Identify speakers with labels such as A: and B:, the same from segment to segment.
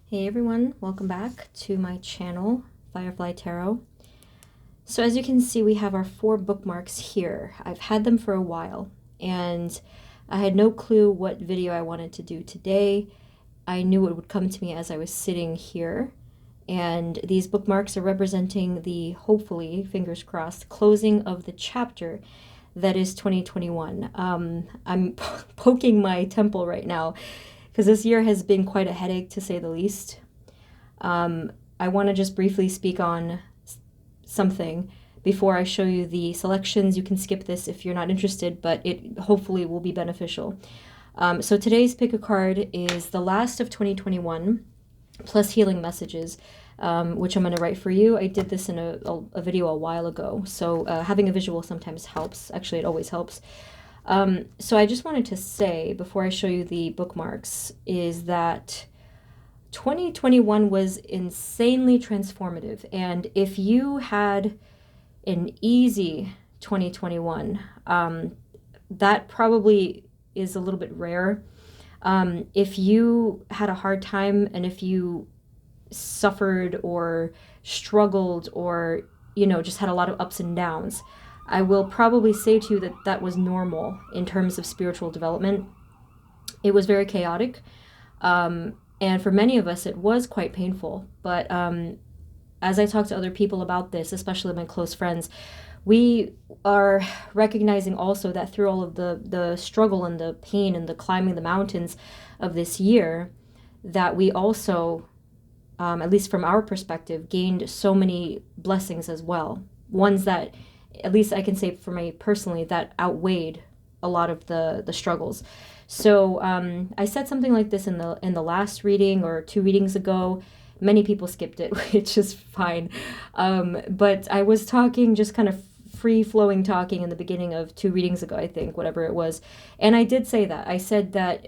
A: Hey everyone, welcome back to my channel, Firefly Tarot. So as you can see, we have our 4 bookmarks here. I've had them for a while, and I had no clue what video I wanted to do today. I knew it would come to me as I was sitting here, and these bookmarks are representing the, hopefully, fingers crossed, closing of the chapter that is 2021. I'm poking my temple right now, because this year has been quite a headache, to say the least. I want to just briefly speak on something before I show you the selections. You can skip this if you're not interested, but it hopefully will be beneficial. So today's pick a card is the last of 2021 plus healing messages, which I'm going to write for you. I did this in a video a while ago, so having a visual sometimes helps. Actually, it always helps. So I just wanted to say, before I show you the bookmarks, is that 2021 was insanely transformative. And if you had an easy 2021, that probably is a little bit rare. If you had a hard time, and if you suffered or struggled or, just had a lot of ups and downs, I will probably say to you that that was normal in terms of spiritual development. It was very chaotic. And for many of us, it was quite painful. But as I talk to other people about this, especially my close friends, we are recognizing also that through all of the struggle and the pain and the climbing the mountains of this year, that we also, at least from our perspective, gained so many blessings as well. Ones that, at least I can say for me personally, that outweighed a lot of the struggles. So I said something like this in the last reading or 2 readings ago. Many people skipped it, which is fine. But I was talking, just kind of free-flowing talking in the beginning of 2 readings ago, I think, whatever it was. And I did say that. I said that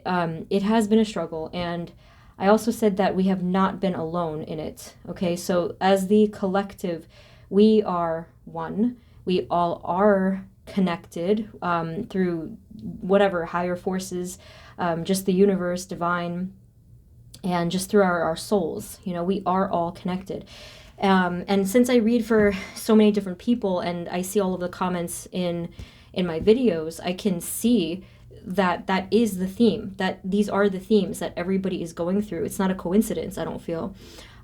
A: it has been a struggle, and I also said that we have not been alone in it. Okay, so as the collective, we are one. We all are connected through whatever higher forces, just the universe, divine, and just through our souls. We are all connected. And since I read for so many different people and I see all of the comments in my videos, I can see that that is the theme, that these are the themes that everybody is going through. It's not a coincidence, I don't feel.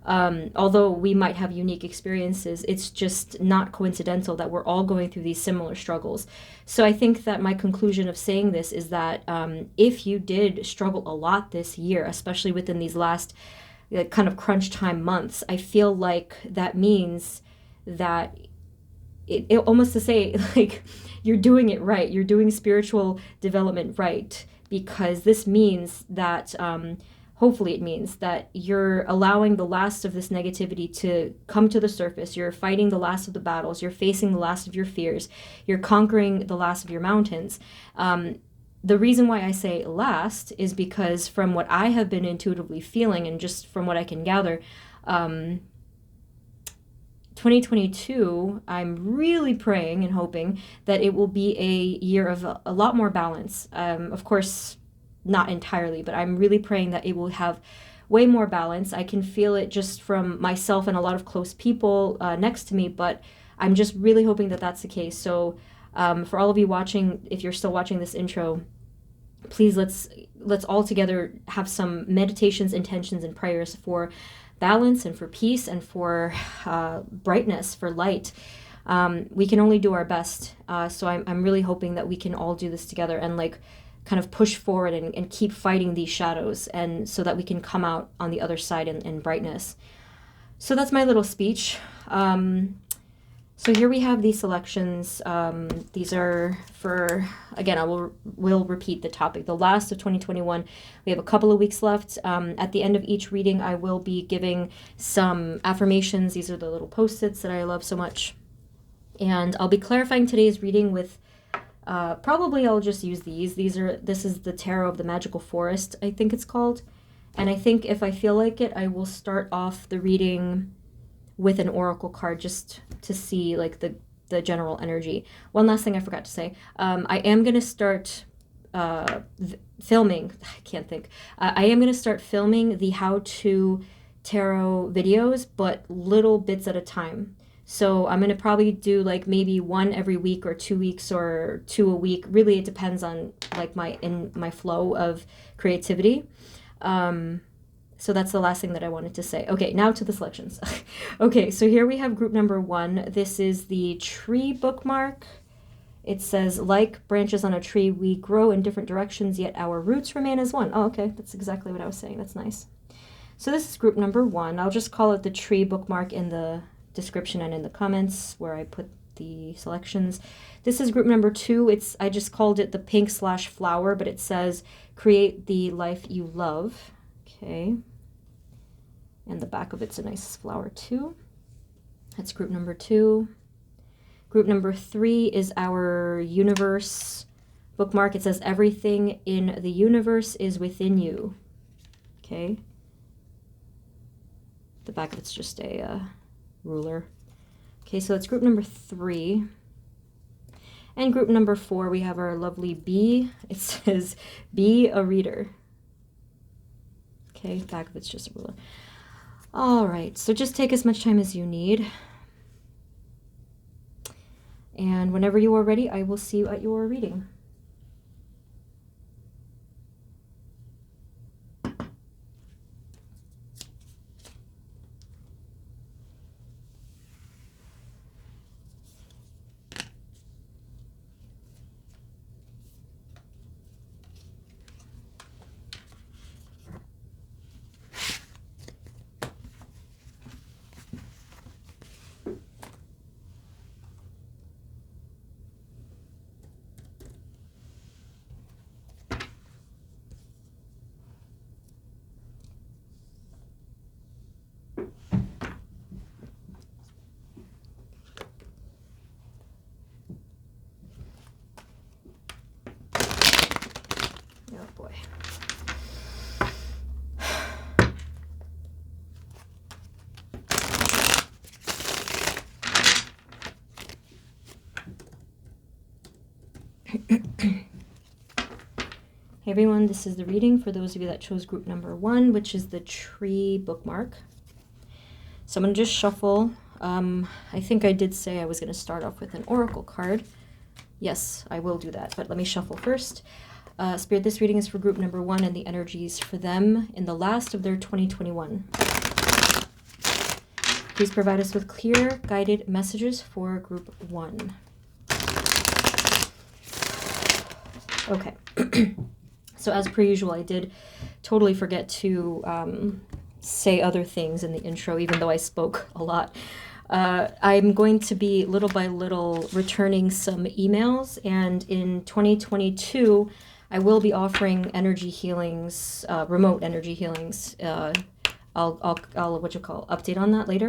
A: Although we might have unique experiences, it's just not coincidental that we're all going through these similar struggles. So I think that my conclusion of saying this is that if you did struggle a lot this year, especially within these last kind of crunch time months, I feel like that means that it almost to say, like, you're doing it right. You're doing spiritual development right, because this means that hopefully it means that you're allowing the last of this negativity to come to the surface. You're fighting the last of the battles. You're facing the last of your fears. You're conquering the last of your mountains. The reason why I say last is because from what I have been intuitively feeling and just from what I can gather, 2022, I'm really praying and hoping that it will be a year of a lot more balance. Of course, not entirely, but I'm really praying that it will have way more balance. I can feel it just from myself and a lot of close people next to me, but I'm just really hoping that that's the case. So for all of you watching, if you're still watching this intro, please let's all together have some meditations, intentions, and prayers for balance and for peace and for brightness, for light. We can only do our best. So I'm really hoping that we can all do this together and kind of push forward and keep fighting these shadows, and so that we can come out on the other side in brightness. So that's my little speech. So here we have these selections. These are for, again, I will repeat the topic, the last of 2021. We have a couple of weeks left. At the end of each reading, I will be giving some affirmations. These are the little post-its that I love so much. And I'll be clarifying today's reading with, probably I'll just use these. This is the Tarot of the Magical Forest, I think it's called. And I think if I feel like it, I will start off the reading with an oracle card just to see the general energy. One last thing I forgot to say. I am going to start filming. I can't think. I am going to start filming the how to tarot videos, but little bits at a time. So I'm going to probably do like maybe one every week or 2 weeks or 2 a week. Really, it depends on like my flow of creativity. So that's the last thing that I wanted to say. Okay, now to the selections. Okay, so here we have group number 1. This is the tree bookmark. It says, like branches on a tree, we grow in different directions, yet our roots remain as one. Oh, okay, that's exactly what I was saying. That's nice. So this is group number 1. I'll just call it the tree bookmark in the description and in the comments where I put the selections. This is group number 2. I just called it the pink/flower, but it says create the life you love. Okay. And the back of it's a nice flower too. That's group number 2. Group number 3 is our universe bookmark. It says everything in the universe is within you. Okay. The back of it's just a ruler. Okay, so that's group number 3. And group number 4, we have our lovely bee. It says, be a reader. Okay, back of it's just a ruler. All right, so just take as much time as you need. And whenever you are ready, I will see you at your reading. Oh boy. Hey everyone, this is the reading for those of you that chose group number 1, which is the tree bookmark. So I'm going to just shuffle. I think I did say I was going to start off with an oracle card. Yes, I will do that, but let me shuffle first. Spirit, this reading is for group number 1 and the energies for them in the last of their 2021. Please provide us with clear, guided messages for group 1. Okay. So as per usual, I did totally forget to say other things in the intro, even though I spoke a lot. I'm going to be little by little returning some emails, and in 2022, I will be offering energy healings, remote energy healings. I'll update on that later.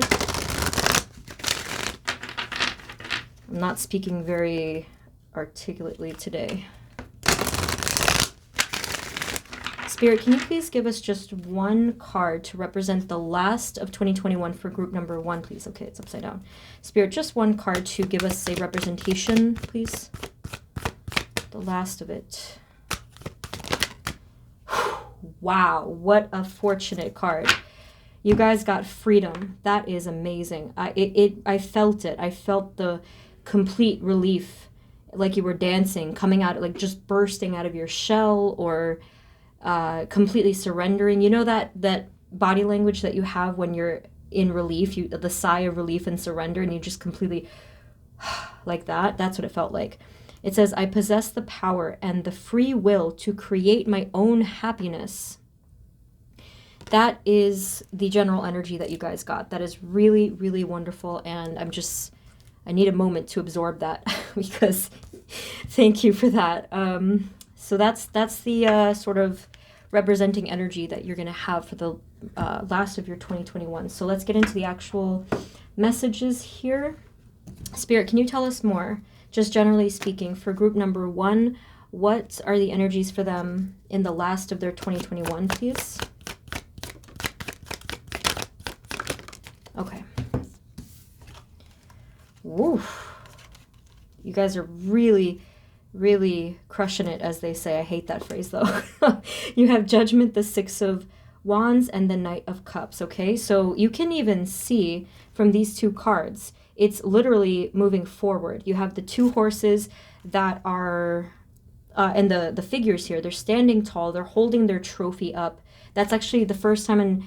A: I'm not speaking very articulately today. Spirit, can you please give us just one card to represent the last of 2021 for group number 1, please? Okay, it's upside down. Spirit, just one card to give us a representation, please. The last of it. Wow, what a fortunate card. You guys got freedom. That is amazing. I felt it. I felt the complete relief, like you were dancing, coming out, like just bursting out of your shell, or completely surrendering. You know that body language that you have when you're in relief, the sigh of relief and surrender, and you just completely like that. That's what it felt like. It says, I possess the power and the free will to create my own happiness. That is the general energy that you guys got. That is really, really wonderful, and I need a moment to absorb that because thank you for that. So that's the sort of representing energy that you're going to have for the last of your 2021. So let's get into the actual messages here. Spirit, can you tell us more, just generally speaking, for group number 1, what are the energies for them in the last of their 2021, please? Okay. Woof. You guys are really, really crushing it, as they say. I hate that phrase, though. You have Judgment, the 6 of Wands and the Knight of Cups, okay? So you can even see from these two cards, it's literally moving forward. You have the two horses that are, and the figures here, they're standing tall, they're holding their trophy up. That's actually the first time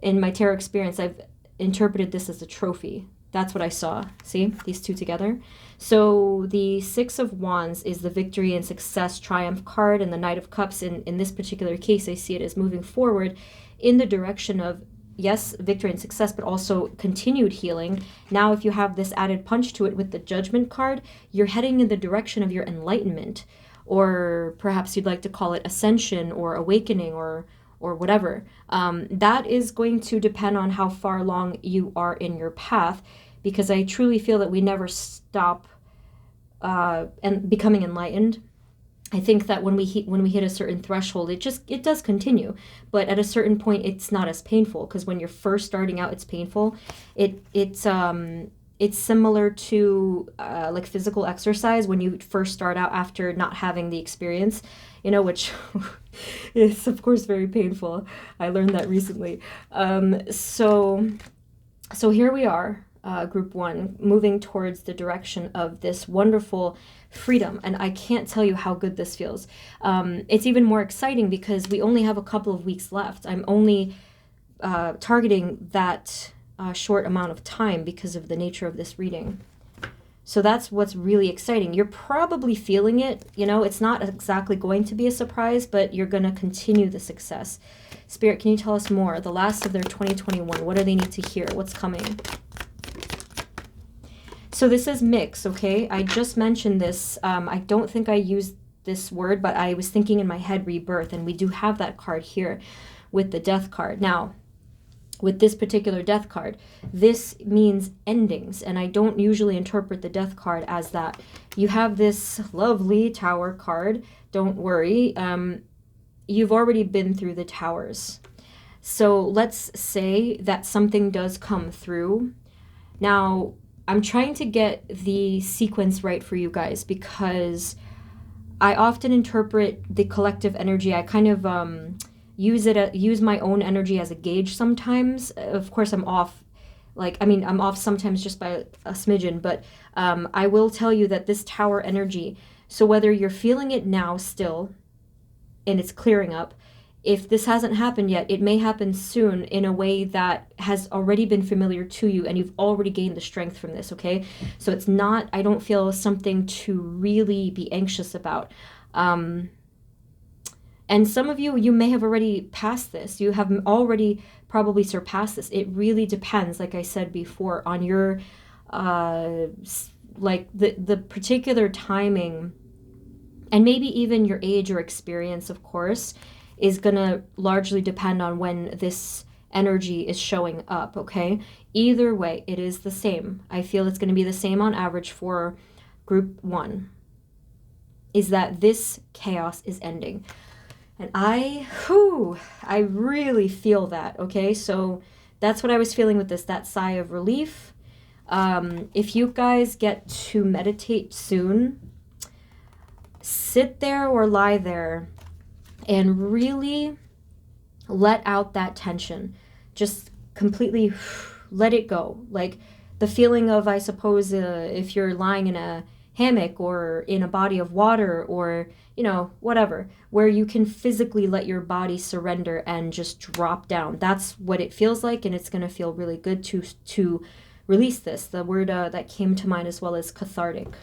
A: in my tarot experience I've interpreted this as a trophy. That's what I saw. See, these two together. So the Six of Wands is the victory and success triumph card, and the Knight of Cups, in this particular case, I see it as moving forward in the direction of, yes, victory and success, but also continued healing. Now, if you have this added punch to it with the Judgment card, you're heading in the direction of your enlightenment, or perhaps you'd like to call it ascension or awakening or whatever. That is going to depend on how far along you are in your path, because I truly feel that we never stop and becoming enlightened. I think that when we hit a certain threshold, it does continue, but at a certain point, it's not as painful, because when you're first starting out, it's painful. It's similar to like physical exercise when you first start out after not having the experience, which is of course very painful. I learned that recently. So here we are, group one, moving towards the direction of this wonderful freedom. And I can't tell you how good this feels. It's even more exciting because we only have a couple of weeks left. I'm only targeting that short amount of time because of the nature of this reading. So that's what's really exciting. You're probably feeling it. It's not exactly going to be a surprise, but you're going to continue the success. Spirit, can you tell us more? The last of their 2021. What do they need to hear? What's coming? So this is mix, okay? I just mentioned this. I don't think I used this word, but I was thinking in my head rebirth, and we do have that card here with the Death card. Now, with this particular Death card, this means endings, and I don't usually interpret the Death card as that. You have this lovely Tower card. Don't worry. You've already been through the Towers. So let's say that something does come through. Now, I'm trying to get the sequence right for you guys, because I often interpret the collective energy. I kind of use my own energy as a gauge sometimes. Of course, I'm off. I'm off sometimes just by a smidgen, but I will tell you that this Tower energy, so whether you're feeling it now still, and it's clearing up, if this hasn't happened yet, it may happen soon in a way that has already been familiar to you, and you've already gained the strength from this, okay? So it's not, I don't feel, something to really be anxious about. And some of you may have already passed this. You have already probably surpassed this. It really depends, like I said before, on your, the particular timing, and maybe even your age or experience, of course, is going to largely depend on when this energy is showing up, okay? Either way, it is the same. I feel it's going to be the same on average for group one, is that this chaos is ending. And I really feel that, okay? So that's what I was feeling with this, that sigh of relief. If you guys get to meditate soon, sit there or lie there and really let out that tension. Just completely let it go. Like the feeling of, I suppose, if you're lying in a hammock or in a body of water or, whatever, where you can physically let your body surrender and just drop down. That's what it feels like, and it's going to feel really good to release this. The word that came to mind as well is cathartic.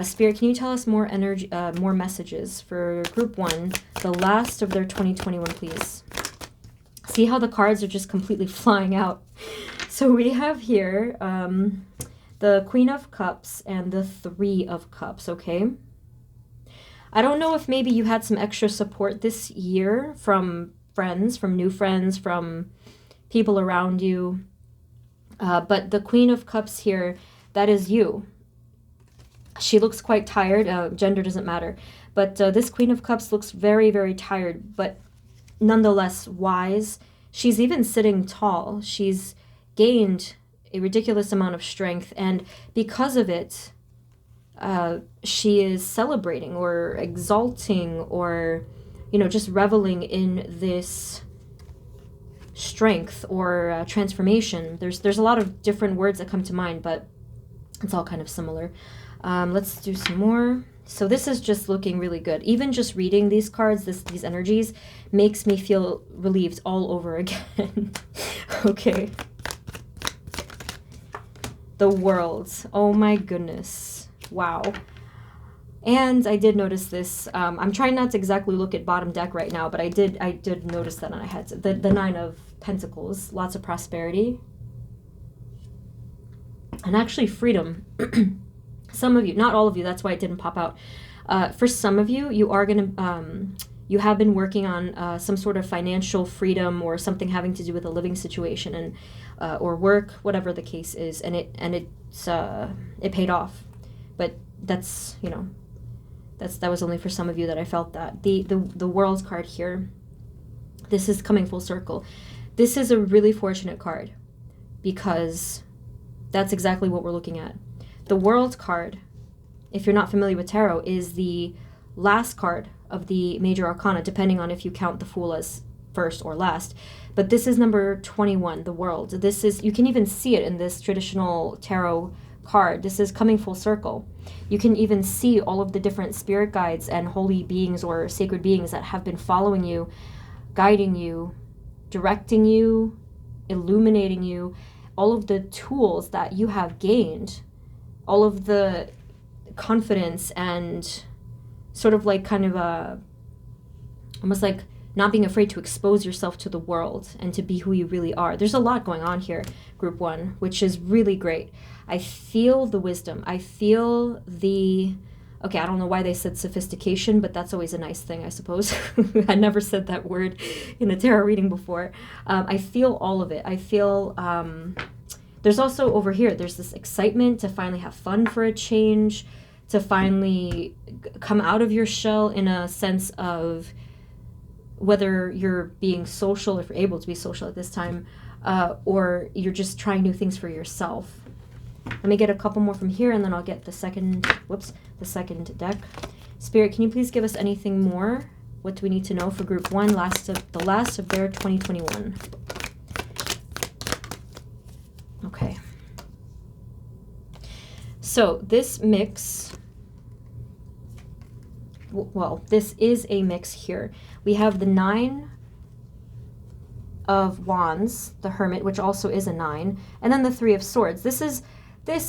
A: Spirit, can you tell us more energy, more messages for group one, the last of their 2021, please? See how the cards are just completely flying out. So we have here the Queen of Cups and the Three of Cups, okay? I don't know if maybe you had some extra support this year from friends, from new friends, from people around you. But the Queen of Cups here, that is you. She looks quite tired. Gender doesn't matter. But this Queen of Cups looks very, very tired, but nonetheless wise. She's even sitting tall. She's gained a ridiculous amount of strength, and because of it, she is celebrating or exalting or, just reveling in this strength or transformation. There's a lot of different words that come to mind, but it's all kind of similar. Let's do some more. So this is just looking really good. Even just reading these cards, these energies, makes me feel relieved all over again. Okay. The World. Oh my goodness. Wow. And I did notice this. I'm trying not to exactly look at bottom deck right now, but I did notice that, and I had to, the Nine of Pentacles. Lots of prosperity. And actually freedom. Some of you, not all of you, that's why it didn't pop out. For some of you, you are going to, you have been working on some sort of financial freedom or something having to do with a living situation and or work, whatever the case is, and it paid off. But that's, you know, that was only for some of you that I felt that. The World card here, this is coming full circle. This is a really fortunate card because that's exactly what we're looking at. The World card, if you're not familiar with tarot, is the last card of the major arcana, depending on if you count the Fool as first or last. But this is number 21, the World. This is, you can even see it in this traditional tarot card. This is coming full circle. You can even see all of the different spirit guides and holy beings or sacred beings that have been following you, guiding you, directing you, illuminating you, all of the tools that you have gained, all of the confidence and sort of like kind of a, almost like not being afraid to expose yourself to the world and to be who you really are. There's a lot going on here, group one, which is really great. I feel the wisdom. I feel the, okay, I don't know why they said sophistication, but that's always a nice thing, I suppose. I never said that word in a tarot reading before. I feel all of it. I feel, there's also over here, there's this excitement to finally have fun for a change, to finally come out of your shell in a sense of whether you're being social, if you're able to be social at this time, or you're just trying new things for yourself. Let me get a couple more from here and then I'll get the second deck. Spirit, can you please give us anything more? What do we need to know for group one, the last of their 2021? Okay. So this mix, well, this is a mix here. We have the Nine of Wands, the Hermit, which also is a 9, and then the Three of Swords. This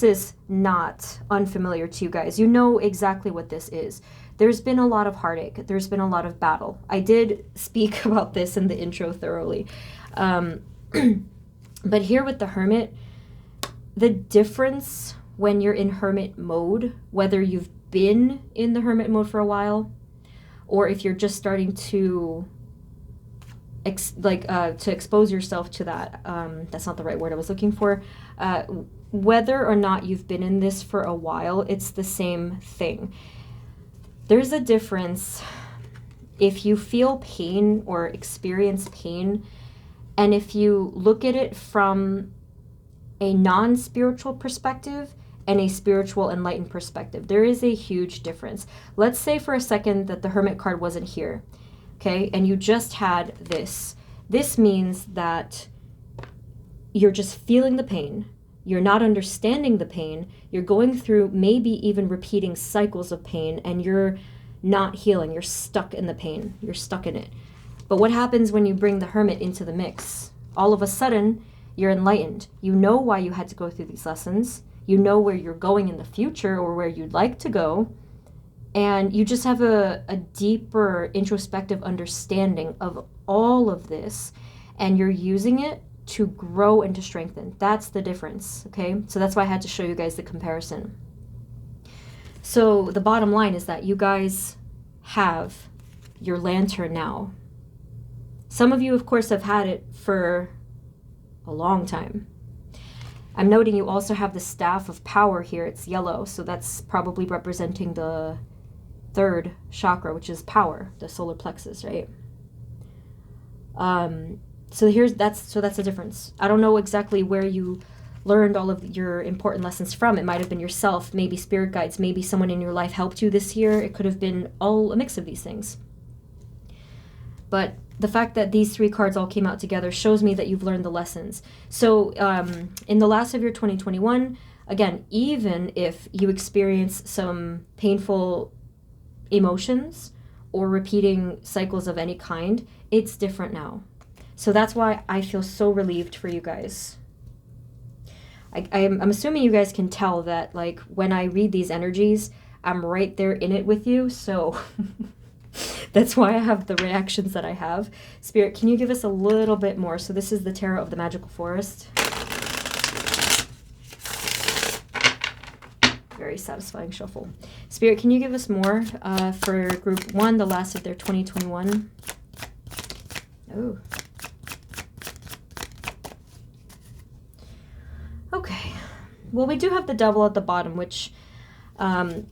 A: is not unfamiliar to you guys. You know exactly what this is. There's been a lot of heartache. There's been a lot of battle. I did speak about this in the intro thoroughly. But here with the Hermit, the difference when you're in Hermit mode, whether you've been in the Hermit mode for a while, or if you're just starting to expose yourself to that, that's not the right word I was looking for, whether or not you've been in this for a while, it's the same thing. There's a difference if you feel pain or experience pain, and if you look at it from a non-spiritual perspective and a spiritual enlightened perspective. There is a huge difference. Let's say for a second that the Hermit card wasn't here, okay, and you just had this. This means that you're just feeling the pain. You're not understanding the pain. You're going through maybe even repeating cycles of pain, and you're not healing. You're stuck in the pain. You're stuck in it. But what happens when you bring the Hermit into the mix? All of a sudden, you're enlightened. You know why you had to go through these lessons. You know where you're going in the future or where you'd like to go. And you just have a deeper introspective understanding of all of this. And you're using it to grow and to strengthen. That's the difference, okay? So that's why I had to show you guys the comparison. So the bottom line is that you guys have your lantern now. Some of you, of course, have had it for a long time. I'm noting you also have the Staff of Power here. It's yellow, so that's probably representing the third chakra, which is power, the solar plexus, right? So that's the difference. I don't know exactly where you learned all of your important lessons from. It might have been yourself, maybe spirit guides, maybe someone in your life helped you this year. It could have been all a mix of these things. But the fact that these 3 cards all came out together shows me that you've learned the lessons. So in the last of your 2021, again, even if you experience some painful emotions or repeating cycles of any kind, it's different now. So that's why I feel so relieved for you guys. I'm assuming you guys can tell that, like, when I read these energies, I'm right there in it with you, so that's why I have the reactions that I have. Spirit, can you give us a little bit more? So this is the Tarot of the Magical Forest. Very satisfying shuffle. Spirit, can you give us more for group 1, the last of their 2021? Oh. Okay. Well, we do have the Devil at the bottom, which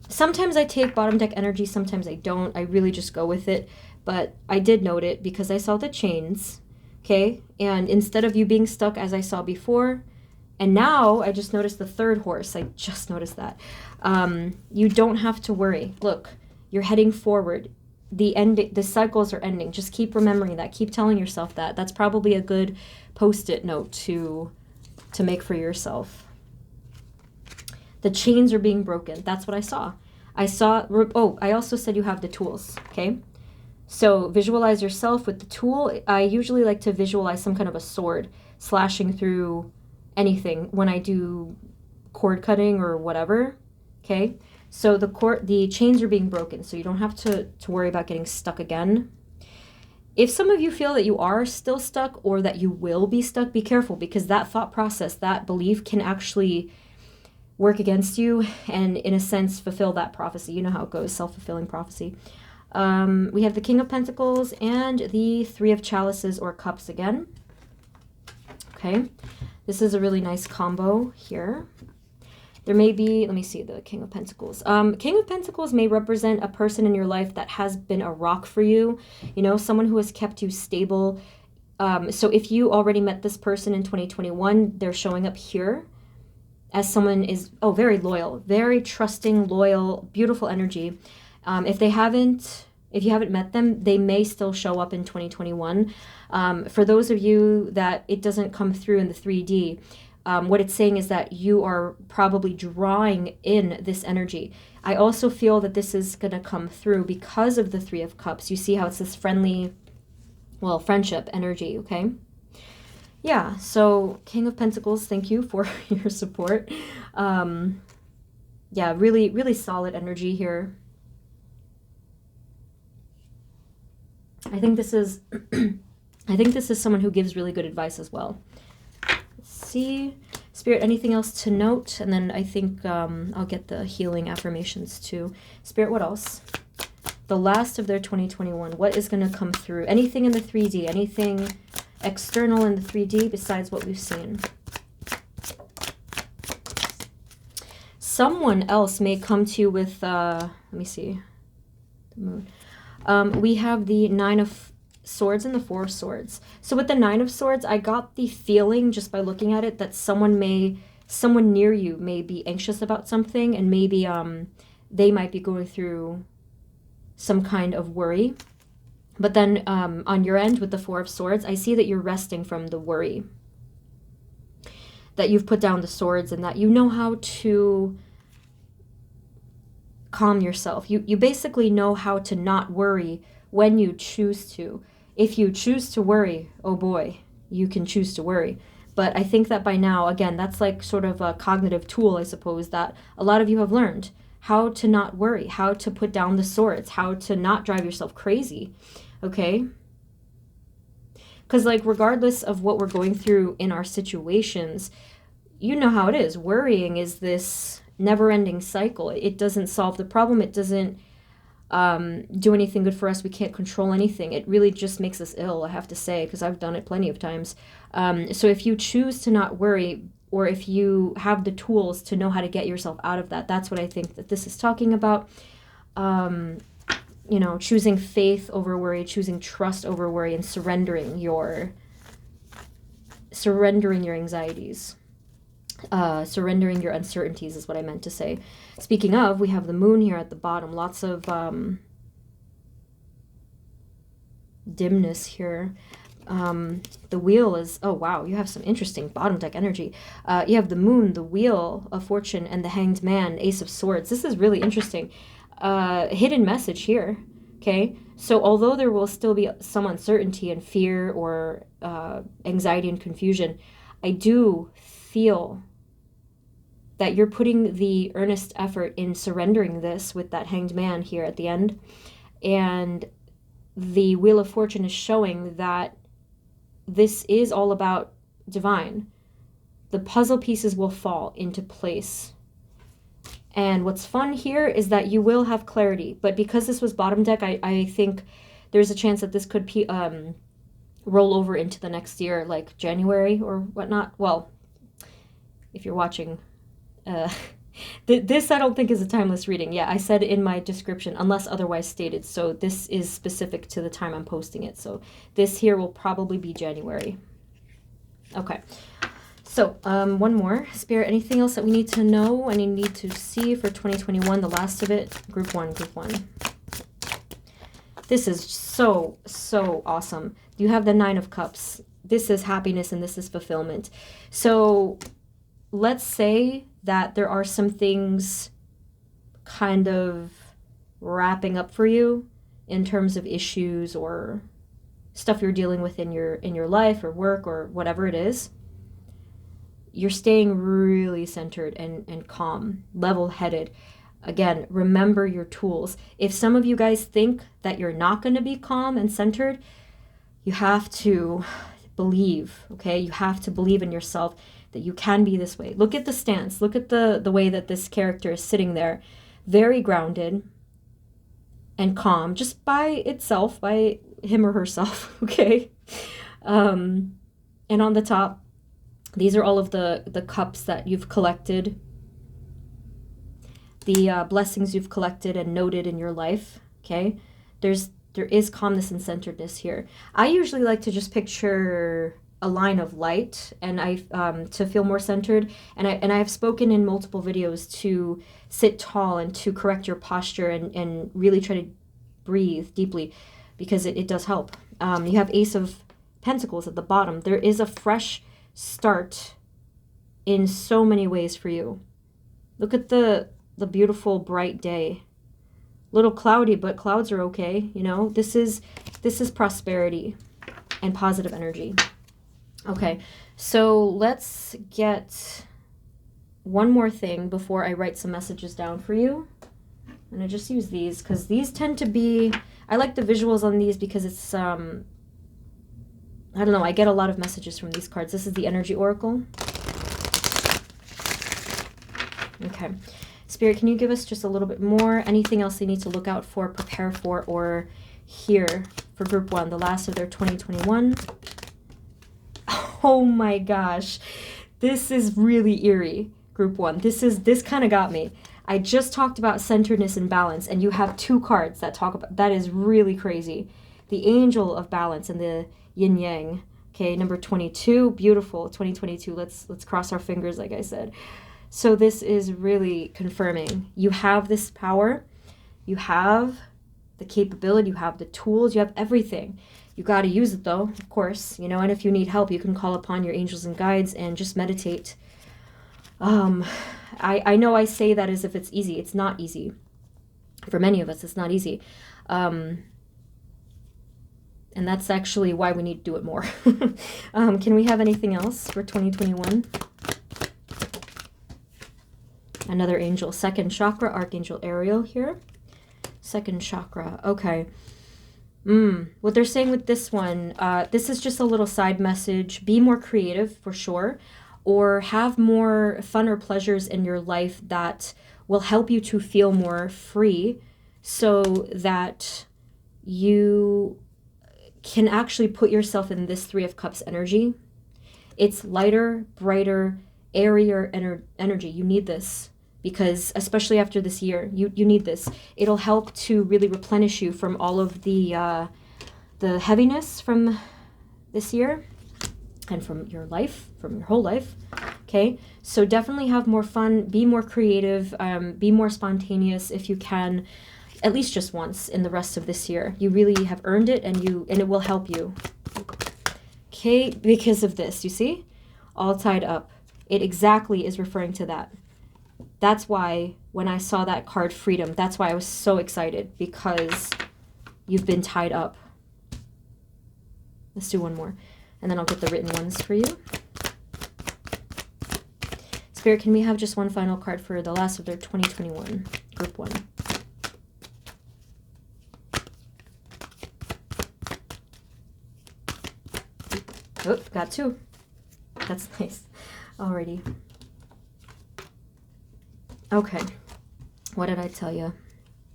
A: sometimes I take bottom deck energy, sometimes I don't. I really just go with it. But I did note it because I saw the chains, okay? And instead of you being stuck as I saw before, and now I just noticed the 3rd horse. I just noticed that. You don't have to worry. Look, you're heading forward. The cycles are ending. Just keep remembering that. Keep telling yourself that. That's probably a good post-it note to make for yourself. The chains are being broken. That's what I saw. I also said you have the tools, okay? So visualize yourself with the tool. I usually like to visualize some kind of a sword slashing through anything when I do cord cutting or whatever, okay? So the chains are being broken, so you don't have to worry about getting stuck again. If some of you feel that you are still stuck or that you will be stuck, be careful, because that thought process, that belief can actually work against you and, in a sense, fulfill that prophecy. You know how it goes, self-fulfilling prophecy. We have the King of Pentacles and the 3 of Chalices or Cups again. Okay, this is a really nice combo here. There may be, let me see, the King of Pentacles. King of Pentacles may represent a person in your life that has been a rock for you, you know, someone who has kept you stable. So if you already met this person in 2021, they're showing up here as someone is, very loyal, very trusting, loyal, beautiful energy. If you haven't met them, they may still show up in 2021. For those of you that it doesn't come through in the 3D, what it's saying is that you are probably drawing in this energy. I also feel that this is going to come through because of the 3 of Cups. You see how it's this friendly, well, friendship energy, okay? Yeah, so King of Pentacles, thank you for your support. Yeah, really, really solid energy here. I think this is someone who gives really good advice as well. Let's see. Spirit, anything else to note? And then I think I'll get the healing affirmations too. Spirit, what else? The last of their 2021. What is going to come through? Anything in the 3D? Anything external in the 3D besides what we've seen? Someone else may come to you with, let me see. The moon. We have the 9 of Swords and the 4 of Swords. So with the 9 of Swords, I got the feeling just by looking at it that someone near you may be anxious about something, and maybe they might be going through some kind of worry. But then on your end with the 4 of Swords, I see that you're resting from the worry. That you've put down the swords and that you know how to calm yourself. You basically know how to not worry when you choose to. If you choose to worry, oh boy, you can choose to worry. But I think that by now, again, that's like sort of a cognitive tool, I suppose, that a lot of you have learned. How to not worry, how to put down the swords, how to not drive yourself crazy, okay? Because, like, regardless of what we're going through in our situations, you know how it is. Worrying is this never-ending cycle. It doesn't solve the problem. It doesn't do anything good for us. We can't control anything. It really just makes us ill, I have to say, because I've done it plenty of times. So if you choose to not worry, or if you have the tools to know how to get yourself out of that, that's what I think that this is talking about. You know, choosing faith over worry, choosing trust over worry, and surrendering your anxieties. Surrendering your uncertainties is what I meant to say. Speaking of, we have the moon here at the bottom. Lots of dimness here. The wheel is, oh wow, you have some interesting bottom deck energy. You have the moon, the wheel of fortune, and the hanged man, ace of swords. This is really interesting. Hidden message here. Okay, so although there will still be some uncertainty and fear or anxiety and confusion, I do feel that you're putting the earnest effort in surrendering this with that hanged man here at the end. And the Wheel of Fortune is showing that this is all about divine. The puzzle pieces will fall into place. And what's fun here is that you will have clarity. But because this was bottom deck, I think there's a chance that this could roll over into the next year, like January or whatnot. Well, if you're watching, this I don't think is a timeless reading. Yeah, I said in my description, unless otherwise stated. So this is specific to the time I'm posting it. So this here will probably be January. Okay. So, one more. Spirit, anything else that we need to know? Any need to see for 2021, the last of it? Group one. This is so, so awesome. You have the Nine of Cups. This is happiness and this is fulfillment. So, let's say that there are some things kind of wrapping up for you in terms of issues or stuff you're dealing with in your life or work or whatever it is. You're staying really centered and calm, level-headed. Again, remember your tools. If some of you guys think that you're not going to be calm and centered, you have to believe, okay? You have to believe in yourself that you can be this way. Look at the stance. Look at the way that this character is sitting there. Very grounded and calm, just by itself, by him or herself, okay? And on the top, these are all of the cups that you've collected, the blessings you've collected and noted in your life, okay? There is calmness and centeredness here. I usually like to just picture a line of light and to feel more centered. And I have spoken in multiple videos to sit tall and to correct your posture and really try to breathe deeply because it does help. You have Ace of Pentacles at the bottom. There is a fresh start in so many ways for you. Look at the beautiful bright day. Little cloudy, but clouds are okay, you know. This is prosperity and positive energy. Okay, so let's get one more thing before I write some messages down for you. And I just use these because these tend to be, I like the visuals on these because it's I don't know, I get a lot of messages from these cards. This is the Energy Oracle. Okay. Spirit, can you give us just a little bit more? Anything else they need to look out for, prepare for, or hear for group one, the last of their 2021? Oh my gosh. This is really eerie, group one. This kind of got me. I just talked about centeredness and balance, and you have two cards that talk about, that is really crazy. The Angel of Balance and the Yin Yang. Okay, number 22, beautiful, 2022. Let's cross our fingers, like I said. So this is really confirming. You have this power. You have the capability. You have the tools. You have everything. You got to use it, though, of course. You know, and if you need help, you can call upon your angels and guides and just meditate. I know I say that as if it's easy. It's not easy. For many of us, it's not easy. And that's actually why we need to do it more. Can we have anything else for 2021? Another angel. Second chakra, Archangel Ariel here. Second chakra. Okay. What they're saying with this one, this is just a little side message. Be more creative for sure. Or have more fun or pleasures in your life that will help you to feel more free so that you can actually put yourself in this Three of Cups energy. It's lighter, brighter, airier energy. You need this because especially after this year, you need this. It'll help to really replenish you from all of the heaviness from this year and from your life, from your whole life. Okay, so definitely have more fun, be more creative, be more spontaneous if you can. at least just once in the rest of this year. You really have earned it, and it will help you. Okay, because of this, you see? All tied up. It exactly is referring to that. That's why when I saw that card, freedom, that's why I was so excited, because you've been tied up. Let's do one more, and then I'll get the written ones for you. Spirit, can we have just one final card for the last of their 2021, group 1? Oh, got 2. That's nice. Alrighty. Okay. What did I tell you?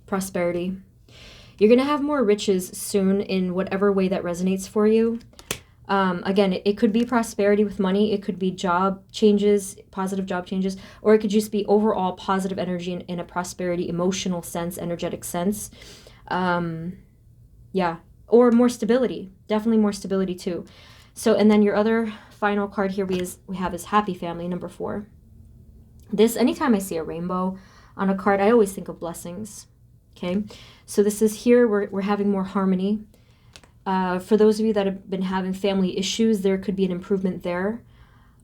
A: Prosperity. You're going to have more riches soon in whatever way that resonates for you. Again, it could be prosperity with money. It could be job changes, positive job changes, or it could just be overall positive energy in a prosperity, emotional sense, energetic sense. Yeah. Or more stability. Definitely more stability too. So, and then your other final card here we have is happy family, number 4. This, anytime I see a rainbow on a card, I always think of blessings. Okay. So this is here, we're having more harmony. For those of you that have been having family issues, there could be an improvement there.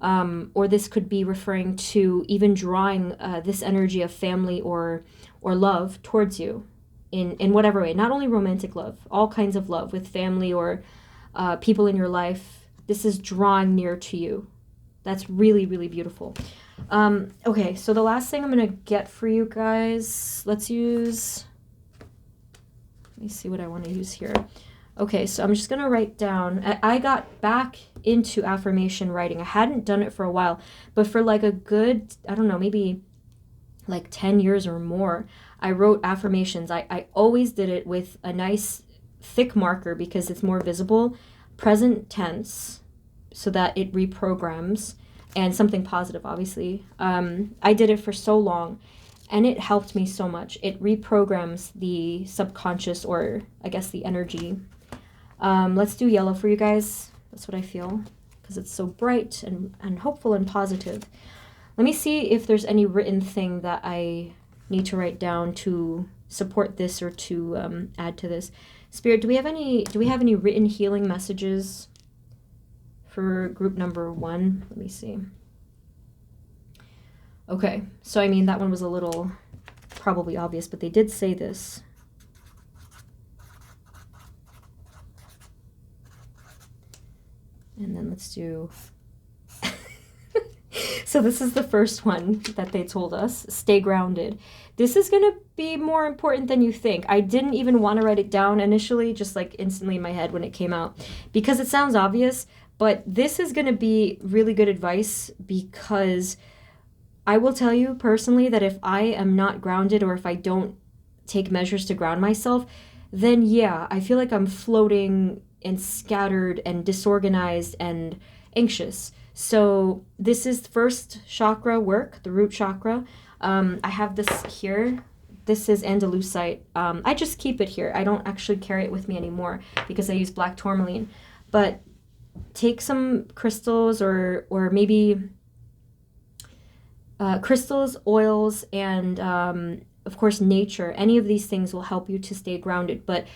A: Or this could be referring to even drawing this energy of family or love towards you in whatever way. Not only romantic love, all kinds of love with family or people in your life. This is drawing near to you. That's really, really beautiful. Okay, so the last thing I'm going to get for you guys, let me see what I want to use here. Okay, so I'm just going to write down, I got back into affirmation writing. I hadn't done it for a while, but for like a good, I don't know, maybe like 10 years or more, I wrote affirmations. I always did it with a nice thick marker because it's more visible, present tense, so that it reprograms, and something positive, obviously. I did it for so long, and it helped me so much. It reprograms the subconscious, or I guess the energy. Let's do yellow for you guys. That's what I feel, because it's so bright and hopeful and positive. Let me see if there's any written thing that I need to write down to support this or to add to this. Spirit, do we have any written healing messages for group number 1? Let me see. Okay, so I mean, that one was a little probably obvious, but they did say this. And then let's do... So this is the first one that they told us. Stay grounded. This is going to be more important than you think. I didn't even want to write it down initially, just like instantly in my head when it came out, because it sounds obvious, but this is going to be really good advice, because I will tell you personally that if I am not grounded, or if I don't take measures to ground myself, then yeah, I feel like I'm floating and scattered and disorganized and anxious. So this is first chakra work, the root chakra. I have this here. This is Andalusite. I just keep it here. I don't actually carry it with me anymore because I use black tourmaline. But take some crystals or maybe crystals, oils, and of course nature. Any of these things will help you to stay grounded. But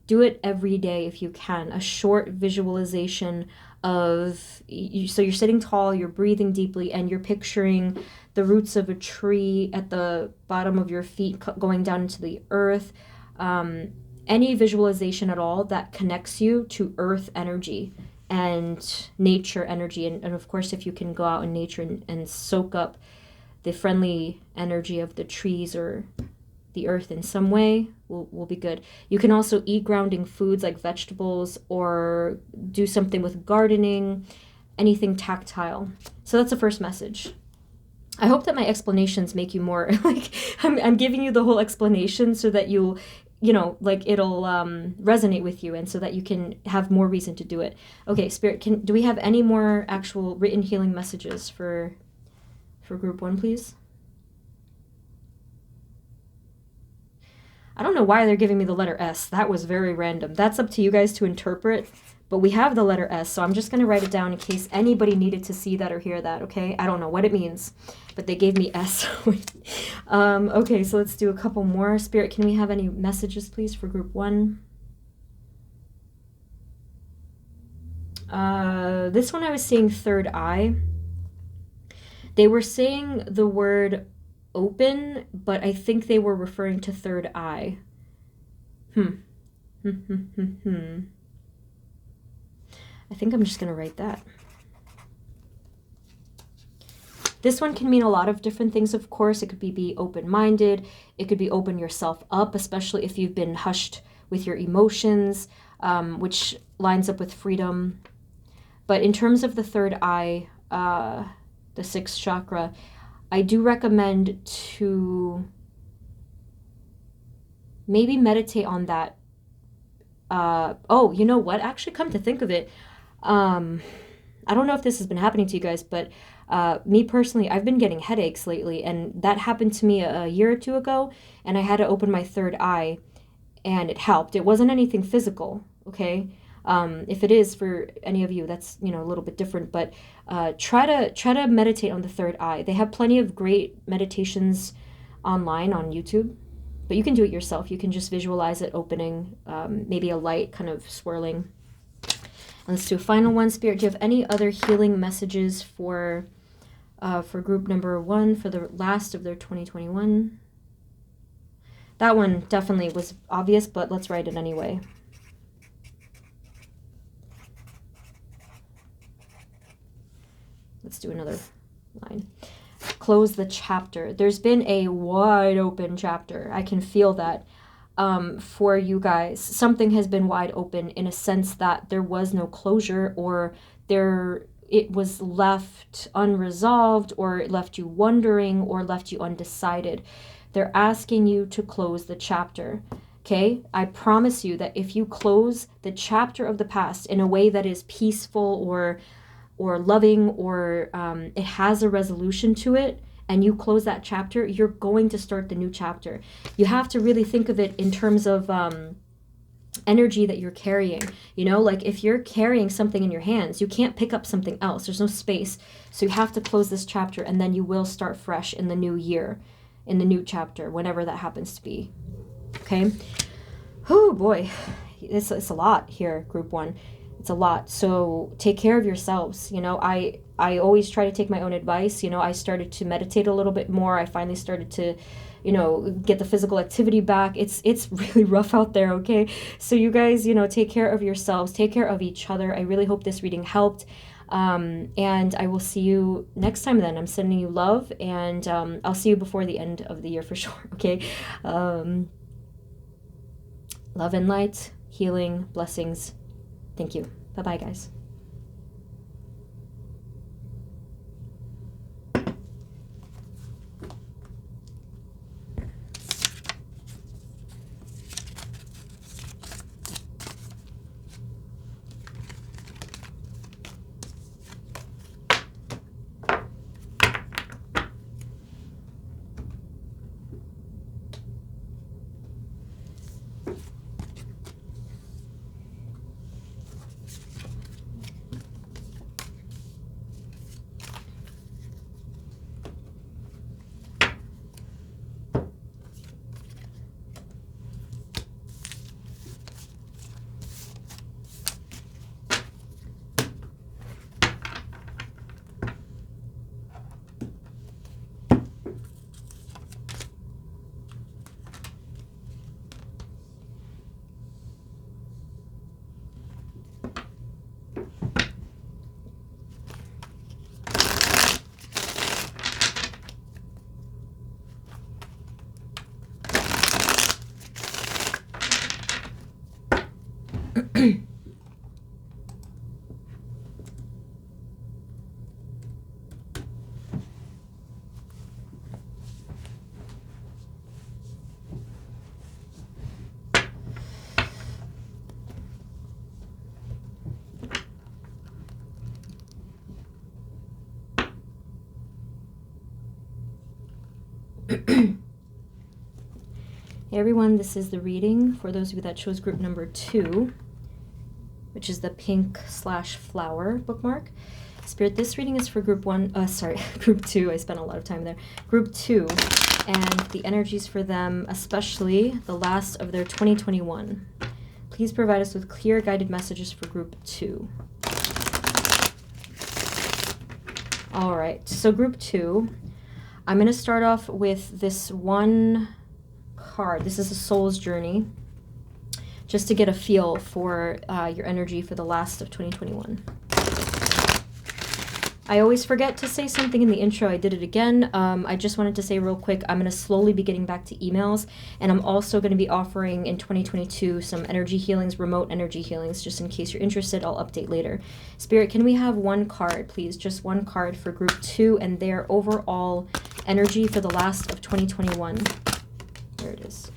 A: do it every day if you can. A short visualization of you, so you're sitting tall, you're breathing deeply, and you're picturing the roots of a tree at the bottom of your feet going down into the earth. Any visualization at all that connects you to earth energy and nature energy, and of course if you can go out in nature and soak up the friendly energy of the trees or the earth in some way, will be good. You can also eat grounding foods like vegetables, or do something with gardening, anything tactile. So that's the first message. I hope that my explanations make you more like I'm giving you the whole explanation so that you'll, like it'll resonate with you, and so that you can have more reason to do it. Okay, Spirit, do we have any more actual written healing messages for group 1, please? I don't know why they're giving me the letter S. That was very random. That's up to you guys to interpret, but we have the letter S, so I'm just going to write it down in case anybody needed to see that or hear that, okay? I don't know what it means, but they gave me S. Okay, so let's do a couple more. Spirit, can we have any messages, please, for group 1? This one I was seeing third eye. They were saying the word open, but I think they were referring to third eye. I think I'm just going to write that. This one can mean a lot of different things, of course. It could be open-minded. It could be open yourself up, especially if you've been hushed with your emotions, which lines up with freedom. But in terms of the third eye, the 6th chakra, I do recommend to maybe meditate on that. Oh, you know what? Actually, come to think of it, I don't know if this has been happening to you guys, but me personally, I've been getting headaches lately, and that happened to me a year or 2 ago, and I had to open my third eye, and it helped. It wasn't anything physical, okay? If it is for any of you, that's, you know, a little bit different, but try to meditate on the third eye. They have plenty of great meditations online on YouTube, but you can do it yourself. You can just visualize it opening, maybe a light kind of swirling. And let's do a final one. Spirit, do you have any other healing messages for group number 1 for the last of their 2021? That one definitely was obvious, but let's write it anyway. Let's do another line. Close the chapter. There's been a wide open chapter. I can feel that for you guys. Something has been wide open in a sense that there was no closure, or it was left unresolved, or it left you wondering, or left you undecided. They're asking you to close the chapter. Okay? I promise you that if you close the chapter of the past in a way that is peaceful or loving, or it has a resolution to it, and you close that chapter, you're going to start the new chapter. You have to really think of it in terms of energy that you're carrying. You know, like if you're carrying something in your hands, you can't pick up something else. There's no space. So you have to close this chapter, and then you will start fresh in the new year, in the new chapter, whenever that happens to be. Okay? Oh boy, it's a lot here, group 1. It's a lot. So take care of yourselves. You know, I always try to take my own advice. You know, I started to meditate a little bit more. I finally started to, you know, get the physical activity back. It's really rough out there, okay? So you guys, you know, take care of yourselves. Take care of each other. I really hope this reading helped. And I will see you next time then. I'm sending you love, and I'll see you before the end of the year for sure, okay? Love and light, healing, blessings. Thank you. Bye-bye, guys. Hey everyone, this is the reading for those of you that chose group number 2. which is the pink/flower bookmark. Spirit, this reading is for group 1, group 2. I spent a lot of time there. Group 2, and the energies for them, especially the last of their 2021. Please provide us with clear guided messages for group 2. All right, so group 2, I'm going to start off with this one card. This is a soul's journey, just to get a feel for your energy for the last of 2021. I always forget to say something in the intro. I did it again. I just wanted to say real quick, I'm going to slowly be getting back to emails, and I'm also going to be offering in 2022 some energy healings, remote energy healings, just in case you're interested. I'll update later. Spirit, can we have one card, please? Just one card for group 2 and their overall energy for the last of 2021. There it is.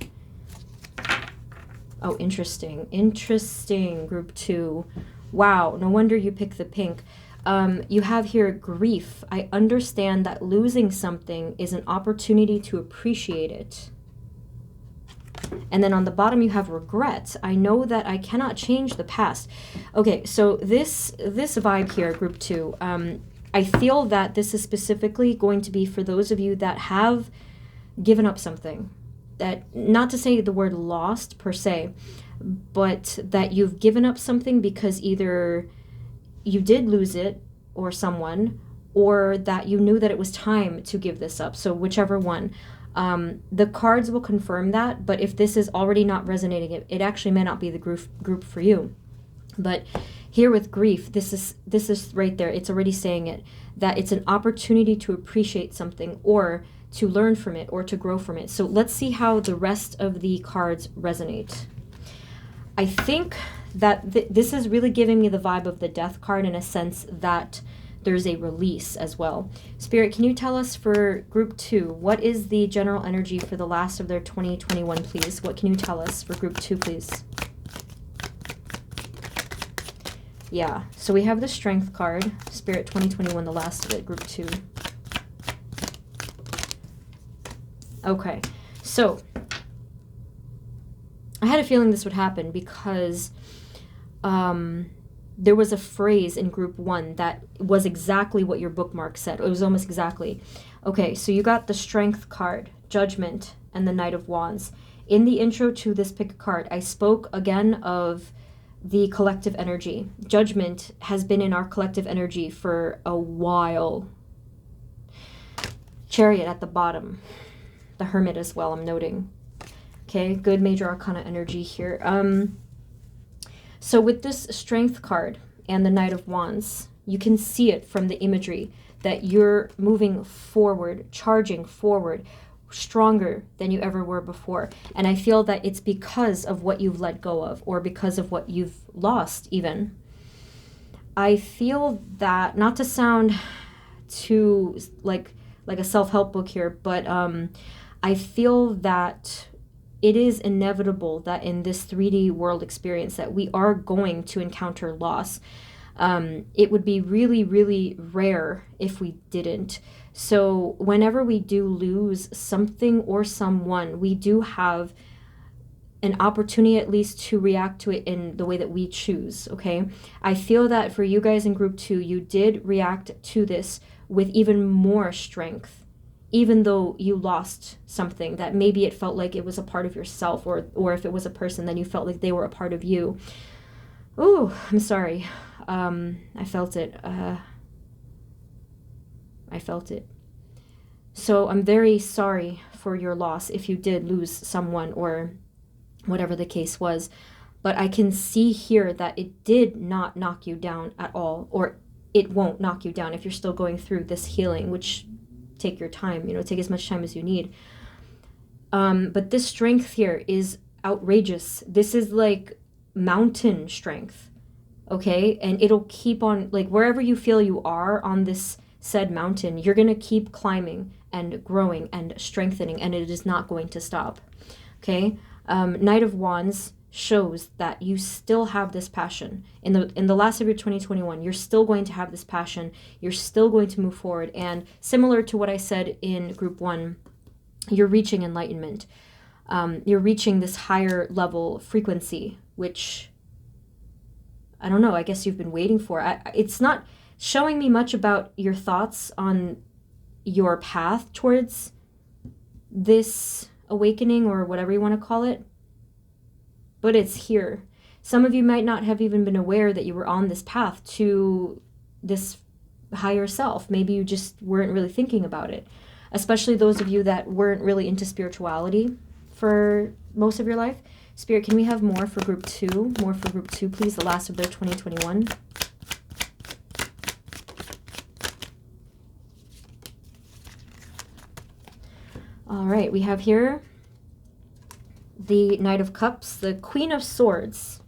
A: Oh, interesting. Interesting, group 2. Wow, no wonder you picked the pink. You have here grief. I understand that losing something is an opportunity to appreciate it. And then on the bottom you have regret. I know that I cannot change the past. Okay, so this vibe here, group 2, I feel that this is specifically going to be for those of you that have given up something. That, not to say the word lost per se, but that you've given up something because either you did lose it or someone, or that you knew that it was time to give this up. So whichever one. The cards will confirm that, but if this is already not resonating, it actually may not be the group for you. But here with grief, this is right there. It's already saying it, that it's an opportunity to appreciate something, or to learn from it, or to grow from it. So let's see how the rest of the cards resonate. I think that this is really giving me the vibe of the death card, in a sense that there's a release as well. Spirit, can you tell us for group 2, what is the general energy for the last of their 2021, please? What can you tell us for group 2, please? Yeah, so we have the Strength card, Spirit 2021, the last of it, group 2. Okay, so I had a feeling this would happen because there was a phrase in group 1 that was exactly what your bookmark said. It was almost exactly. Okay, so you got the Strength card, Judgment, and the Knight of Wands. In the intro to this pick a card, I spoke again of the collective energy. Judgment has been in our collective energy for a while. Chariot at the bottom. The Hermit as well, I'm noting. Okay, good major arcana energy here. So with this Strength card and the Knight of Wands, you can see it from the imagery that you're moving forward, charging forward, stronger than you ever were before. And I feel that it's because of what you've let go of, or because of what you've lost even. I feel that, not to sound too like a self-help book here, but I feel that it is inevitable that in this 3D world experience that we are going to encounter loss. It would be really, really rare if we didn't. So whenever we do lose something or someone, we do have an opportunity at least to react to it in the way that we choose, okay? I feel that for you guys in group 2, you did react to this with even more strength, even though you lost something that maybe it felt like it was a part of yourself, or if it was a person, then you felt like they were a part of you. Oh, I'm sorry. I felt it. I felt it. So I'm very sorry for your loss if you did lose someone or whatever the case was. But I can see here that it did not knock you down at all, or it won't knock you down if you're still going through this healing, which take your time, take as much time as you need. But this strength here is outrageous. This is like mountain strength, okay? And it'll keep on, like, wherever you feel you are on this said mountain, you're going to keep climbing and growing and strengthening, and it is not going to stop, okay? Knight of Wands shows that you still have this passion. In the last of your 2021, you're still going to have this passion. You're still going to move forward. And similar to what I said in group 1, you're reaching enlightenment. You're reaching this higher level frequency, which I don't know, I guess you've been waiting for. It's not showing me much about your thoughts on your path towards this awakening or whatever you want to call it, but it's here. Some of you might not have even been aware that you were on this path to this higher self. Maybe you just weren't really thinking about it, especially those of you that weren't really into spirituality for most of your life. Spirit, can we have more for group 2? More for group 2, please, the last of their 2021. All right, we have here the Knight of Cups, the Queen of Swords,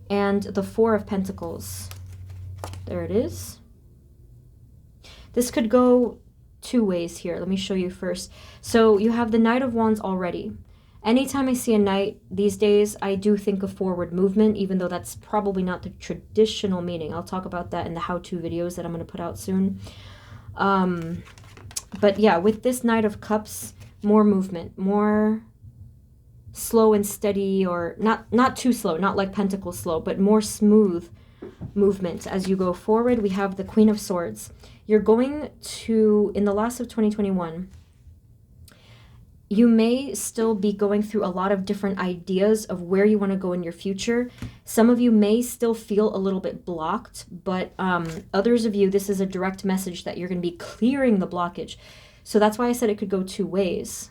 A: and the Four of Pentacles. There it is. This could go 2 ways here. Let me show you first. So you have the Knight of Wands already. Anytime I see a knight these days, I do think of forward movement, even though that's probably not the traditional meaning. I'll talk about that in the how-to videos that I'm going to put out soon. But yeah, with this Knight of Cups, more movement, more slow and steady, or not too slow, not like Pentacle slow, but more smooth movement as you go forward. We have the Queen of Swords. You're going to, in the last of 2021, you may still be going through a lot of different ideas of where you want to go in your future. Some of you may still feel a little bit blocked, but others of you, this is a direct message that you're going to be clearing the blockage. So that's why I said it could go 2 ways.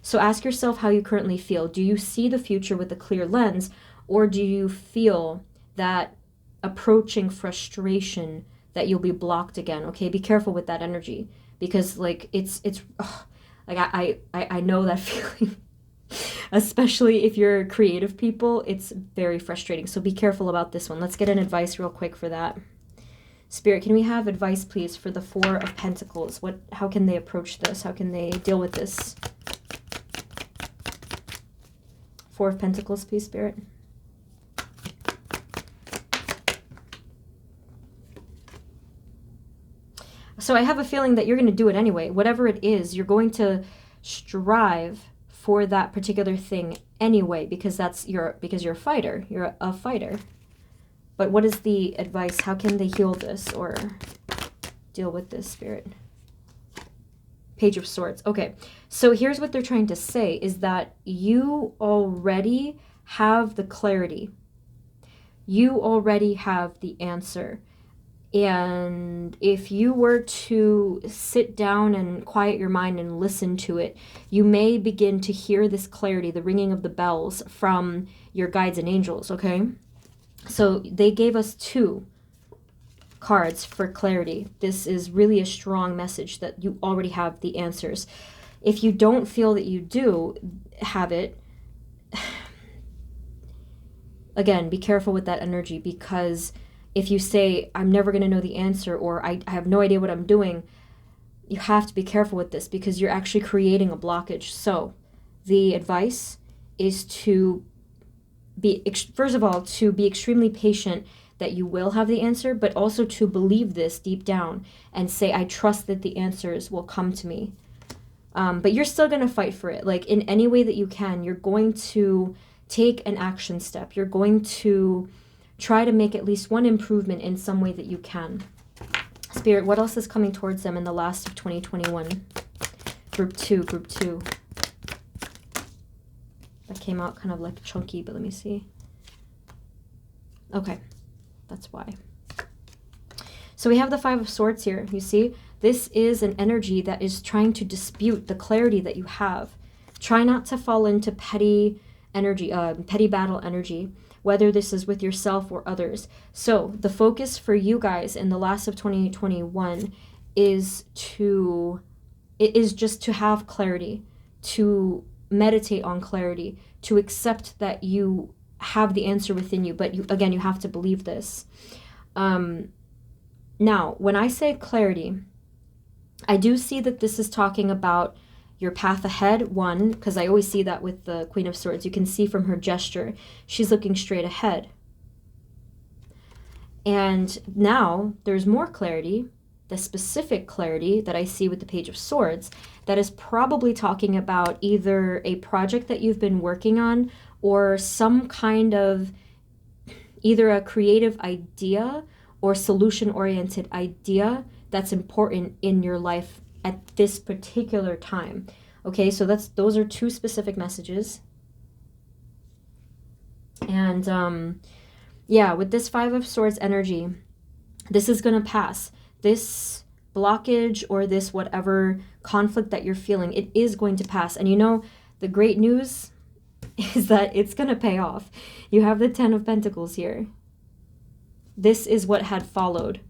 A: So ask yourself how you currently feel. Do you see the future with a clear lens, or do you feel that approaching frustration that you'll be blocked again? Okay, be careful with that energy, because like it's like I know that feeling. Especially if you're creative people, it's very frustrating. So be careful about this one. Let's get an advice real quick for that. Spirit, can we have advice, please, for the Four of Pentacles? How can they approach this? How can they deal with this? Four of Pentacles, please, Spirit. So I have a feeling that you're going to do it anyway. Whatever it is, you're going to strive for that particular thing anyway, because you're a fighter. You're a fighter. But what is the advice? How can they heal this or deal with this, Spirit? Page of Swords. Okay, so here's what they're trying to say, is that you already have the clarity. You already have the answer. And if you were to sit down and quiet your mind and listen to it, you may begin to hear this clarity, the ringing of the bells from your guides and angels, okay? So they gave us 2 cards for clarity. This is really a strong message that you already have the answers. If you don't feel that you do have it, again, be careful with that energy, because if you say, I'm never going to know the answer, or I have no idea what I'm doing, you have to be careful with this, because you're actually creating a blockage. So the advice is to be, first of all, to be extremely patient that you will have the answer, but also to believe this deep down and say, I trust that the answers will come to me. But you're still going to fight for it. Like, in any way that you can, you're going to take an action step. You're going to try to make at least one improvement in some way that you can. Spirit, what else is coming towards them in the last of 2021? Group 2. That came out kind of like chunky, but let me see. Okay, that's why. So we have the Five of Swords here. You see, this is an energy that is trying to dispute the clarity that you have. Try not to fall into petty energy, petty battle energy, whether this is with yourself or others. So the focus for you guys in the last of 2021 is just to have clarity, to meditate on clarity, to accept that you have the answer within you, but you have to believe this. Now, when I say clarity, I do see that this is talking about your path ahead, one, because I always see that with the Queen of Swords. You can see from her gesture, she's looking straight ahead. And now there's more clarity, the specific clarity that I see with the Page of Swords, that is probably talking about either a project that you've been working on or some kind of either a creative idea or solution-oriented idea that's important in your life at this particular time. Okay, so those are two specific messages. And yeah, with this Five of Swords energy, this is going to pass. This blockage or this whatever conflict that you're feeling, it is going to pass. And you know, the great news is that it's going to pay off. You have the Ten of Pentacles here. This is what had followed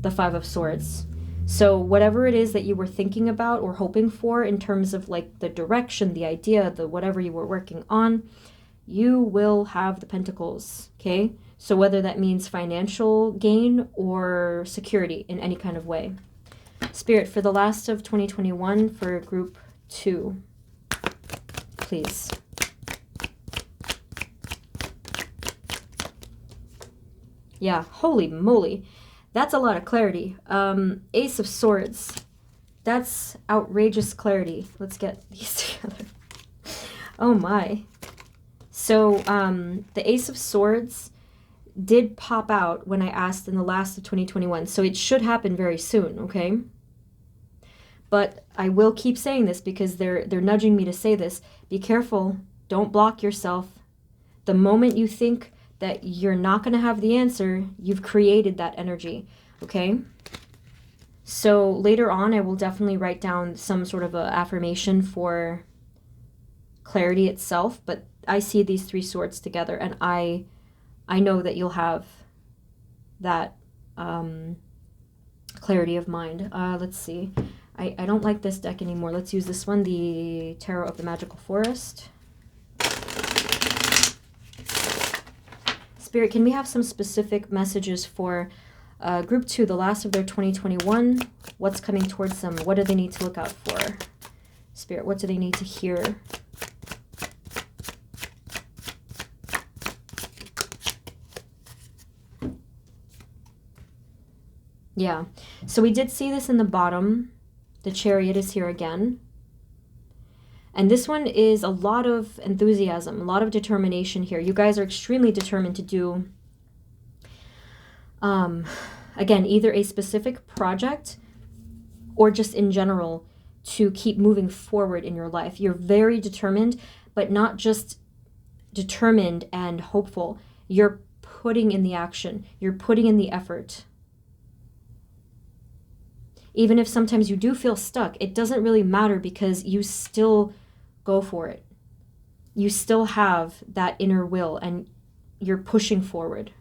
A: the Five of Swords. So whatever it is that you were thinking about or hoping for in terms of like the direction, the idea, the whatever you were working on, you will have the Pentacles, okay? So whether that means financial gain or security in any kind of way. Spirit, for the last of 2021 for group 2, please. Yeah, holy moly. That's a lot of clarity. Ace of Swords. That's outrageous clarity. Let's get these together. Oh my. So the Ace of Swords did pop out when I asked in the last of 2021. So it should happen very soon, okay? But I will keep saying this because they're nudging me to say this. Be careful. Don't block yourself. The moment you think that you're not going to have the answer, you've created that energy, okay? So later on, I will definitely write down some sort of a affirmation for clarity itself, but I see these 3 swords together, and I know that you'll have that clarity of mind. Let's see. I don't like this deck anymore. Let's use this one, the Tarot of the Magical Forest. Spirit, can we have some specific messages for group 2, the last of their 2021? What's coming towards them? What do they need to look out for? Spirit, what do they need to hear? Yeah, so we did see this in the bottom. The Chariot is here again. And this one is a lot of enthusiasm, a lot of determination here. You guys are extremely determined to do, again, either a specific project or just in general to keep moving forward in your life. You're very determined, but not just determined and hopeful. You're putting in the action. You're putting in the effort. Even if sometimes you do feel stuck, it doesn't really matter because you still go for it. You still have that inner will and you're pushing forward.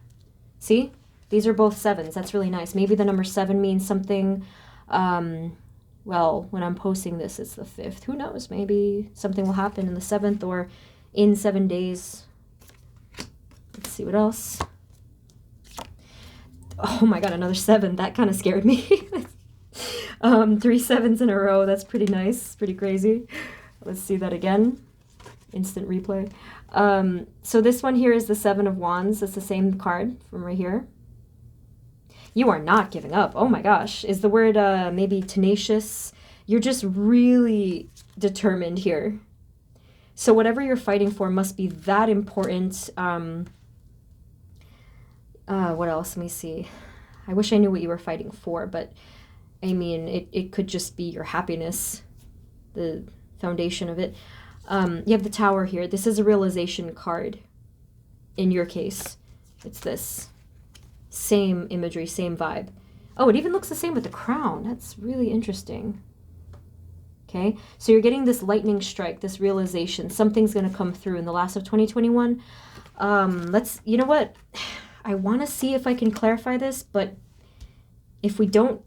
A: See? These are both 7s. That's really nice. Maybe the number 7 means something, well, when I'm posting this, it's the 5th. Who knows? Maybe something will happen in the 7th or in 7 days. Let's see what else. Oh my God, another 7. That kind of scared me. 3 7s in a row. That's pretty nice. Pretty crazy. Let's see that again. Instant replay. So this one here is the 7 of Wands. It's the same card from right here. You are not giving up. Oh my gosh. Is the word maybe tenacious? You're just really determined here. So whatever you're fighting for must be that important. What else? Let me see. I wish I knew what you were fighting for, but I mean, it could just be your happiness, the foundation of it. You have the Tower here. This is a realization card. In your case, it's this. Same imagery, same vibe. Oh, it even looks the same with the crown. That's really interesting. Okay, so you're getting this lightning strike, this realization. Something's going to come through in the last of 2021. You know what? I want to see if I can clarify this, but if we don't,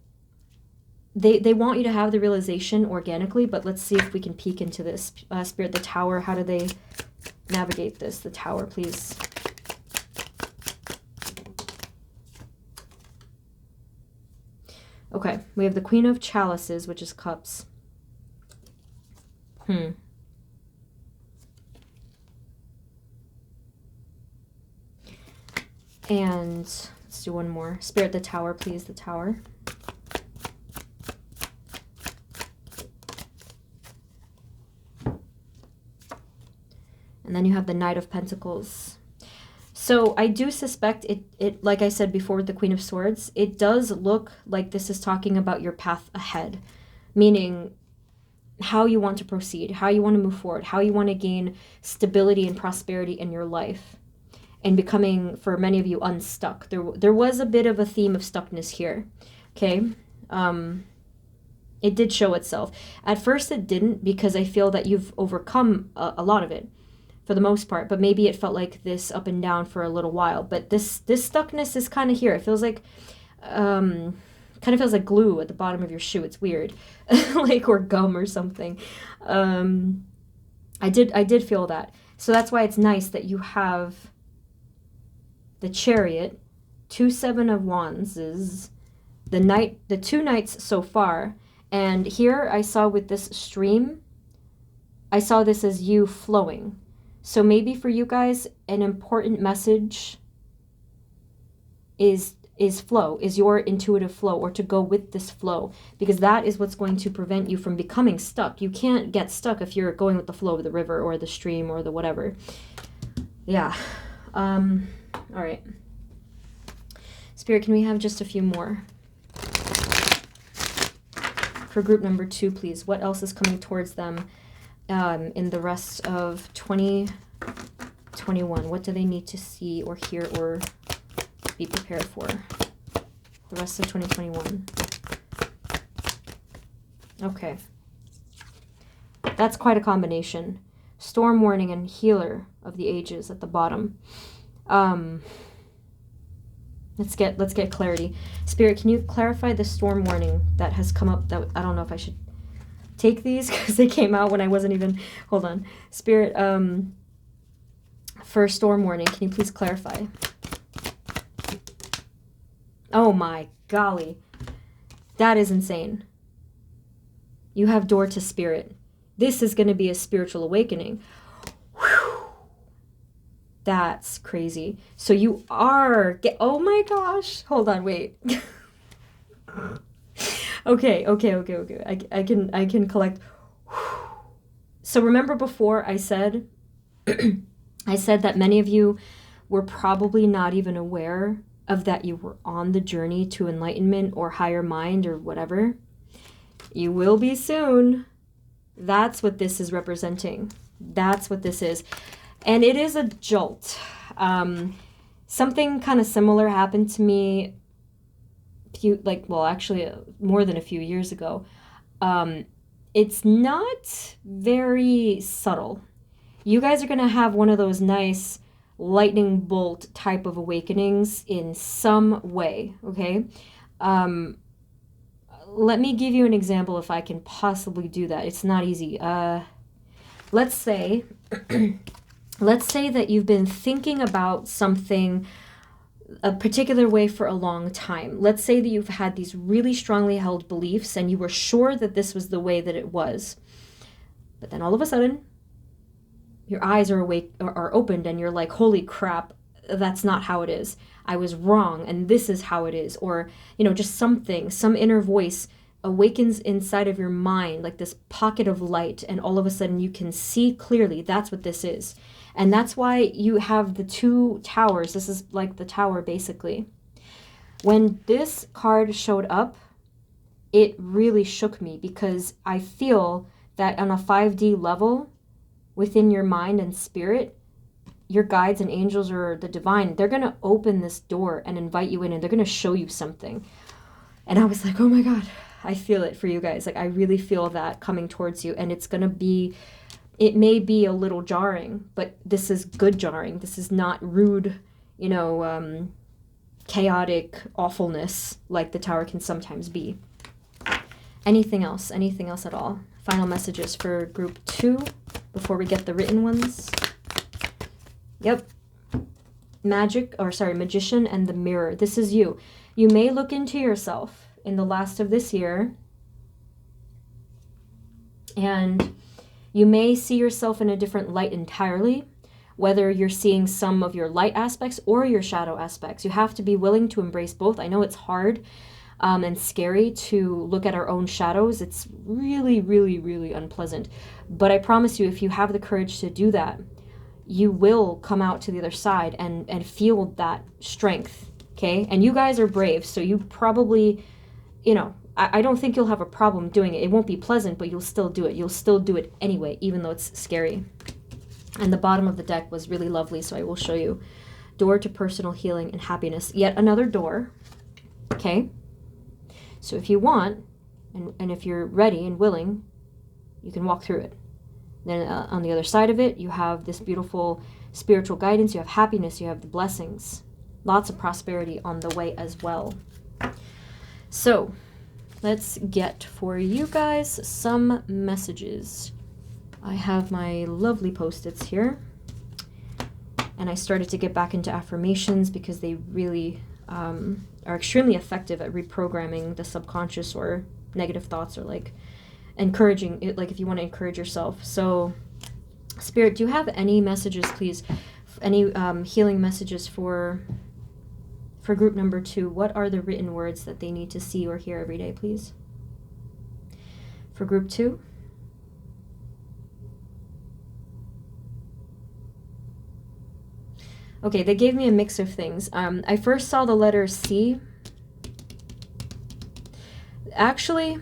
A: they want you to have the realization organically, but let's see if we can peek into this. Spirit, the Tower, how do they navigate this? The Tower, please. Okay, we have the Queen of Chalices, which is cups. And let's do one more. Spirit, the Tower, please, the Tower. And then you have the Knight of Pentacles. So I do suspect it, like I said before with the Queen of Swords, it does look like this is talking about your path ahead, meaning how you want to proceed, how you want to move forward, how you want to gain stability and prosperity in your life, and becoming, for many of you, unstuck. There was a bit of a theme of stuckness here, okay? It did show itself. At first it didn't, because I feel that you've overcome a lot of it, for the most part, but maybe it felt like this up and down for a little while. But this stuckness is kind of here. It feels like, kind of feels like glue at the bottom of your shoe. It's weird, like, or gum or something. I did feel that. So that's why it's nice that you have the Chariot, 2 7 of Wands, the 2 Knights so far, and here I saw with this stream, I saw this as you flowing. So maybe for you guys, an important message is flow, is your intuitive flow, or to go with this flow, because that is what's going to prevent you from becoming stuck. You can't get stuck if you're going with the flow of the river or the stream or the whatever. Yeah. All right. Spirit, can we have just a few more? For group number 2, please. What else is coming towards them in the rest of 2021? What do they need to see or hear or be prepared for the rest of 2021? Okay. That's quite a combination. Storm warning and healer of the ages at the bottom. Let's get clarity. Spirit, can you clarify the storm warning that has come up? That I don't know if I should take these because they came out when I wasn't even. Hold on, Spirit. For storm warning, can you please clarify? Oh my golly, that is insane. You have door to spirit. This is going to be a spiritual awakening. Whew. That's crazy. So you are oh my gosh. Hold on, wait. Okay. I can collect. So remember before I said I said that many of you were probably not even aware of that you were on the journey to enlightenment or higher mind or whatever. You will be soon. That's what this is representing. That's what this is. And it is a jolt. Something kind of similar happened to me more than a few years ago. It's not very subtle. You guys are going to have one of those nice lightning bolt type of awakenings in some way, okay? Let me give you an example if I can possibly do that. It's not easy. Let's say that you've been thinking about something a particular way for a long time. Let's say that you've had these really strongly held beliefs and you were sure that this was the way that it was. But then all of a sudden, your eyes are opened and you're like, holy crap, that's not how it is. I was wrong and this is how it is. Or, just some inner voice awakens inside of your mind, like this pocket of light, and all of a sudden you can see clearly. That's what this is. And that's why you have the 2 towers. This is like the tower, basically. When this card showed up, it really shook me, because I feel that on a 5D level, within your mind and spirit, your guides and angels or the divine, they're going to open this door and invite you in, and they're going to show you something. And I was like, oh my God, I feel it for you guys. Like, I really feel that coming towards you. And it's going to be, it may be a little jarring, but this is good jarring. This is not rude, chaotic awfulness like the tower can sometimes be. Anything else at all? Final messages for group 2 before we get the written ones. Yep. Magician and the mirror. This is you. You may look into yourself in the last of this year, and you may see yourself in a different light entirely, whether you're seeing some of your light aspects or your shadow aspects. You have to be willing to embrace both. I know it's hard and scary to look at our own shadows. It's really, really, really unpleasant. But I promise you, if you have the courage to do that, you will come out to the other side and feel that strength, okay? And you guys are brave, so you probably, you know, I don't think you'll have a problem doing it. It won't be pleasant, but you'll still do it. You'll still do it anyway, even though it's scary. And the bottom of the deck was really lovely, so I will show you. Door to personal healing and happiness. Yet another door, okay? So if you want, and if you're ready and willing, you can walk through it. Then on the other side of it, you have this beautiful spiritual guidance. You have happiness. You have the blessings. Lots of prosperity on the way as well. So let's get for you guys some messages. I have my lovely Post-its here. And I started to get back into affirmations because they really are extremely effective at reprogramming the subconscious or negative thoughts, or like encouraging it, like if you want to encourage yourself. So Spirit, do you have any messages, please? Any healing messages for group number 2? What are the written words that they need to see or hear every day, please? For group 2? Okay, they gave me a mix of things. I first saw the letter C. Actually,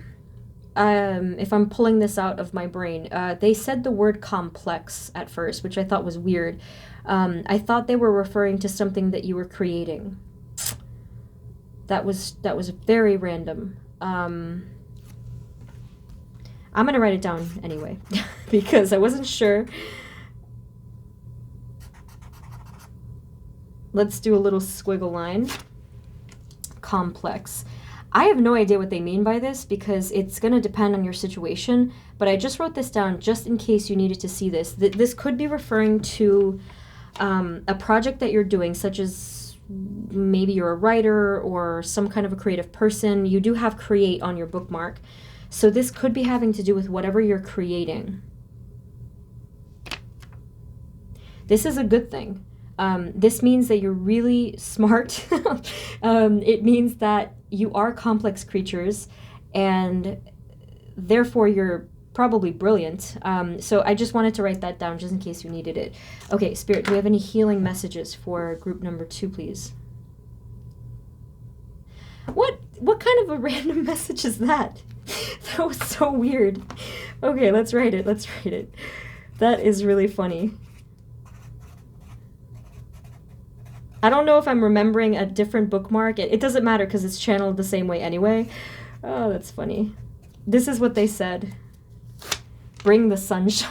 A: if I'm pulling this out of my brain, they said the word complex at first, which I thought was weird. I thought they were referring to something that you were creating. That was very random. I'm gonna write it down anyway because I wasn't sure. Let's do a little squiggle line. Complex. I have no idea what they mean by this because it's going to depend on your situation, but I just wrote this down just in case you needed to see this. This could be referring to a project that you're doing, such as maybe you're a writer or some kind of a creative person. You do have create on your bookmark. So this could be having to do with whatever you're creating. This is a good thing. This means that you're really smart. It means that you are complex creatures, and therefore you're probably brilliant. So I just wanted to write that down just in case you needed it. Okay, Spirit, do we have any healing messages for group number 2, please? What kind of a random message is that? That was so weird. Okay, let's write it. Let's write it. That is really funny. I don't know if I'm remembering a different bookmark. It doesn't matter because it's channeled the same way anyway. Oh, that's funny. This is what they said. Bring the sunshine.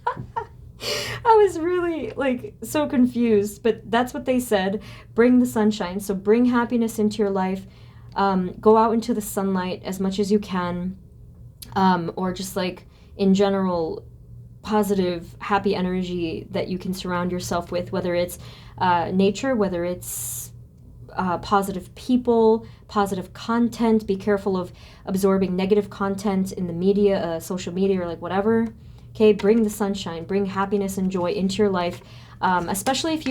A: I was really, like, so confused, but that's what they said. Bring the sunshine. So bring happiness into your life. Go out into the sunlight as much as you can. Or just, like, in general, positive, happy energy that you can surround yourself with, whether it's nature, whether it's positive people, positive content. Be careful of absorbing negative content in the media, social media, or like whatever. Okay, bring the sunshine, bring happiness and joy into your life, especially if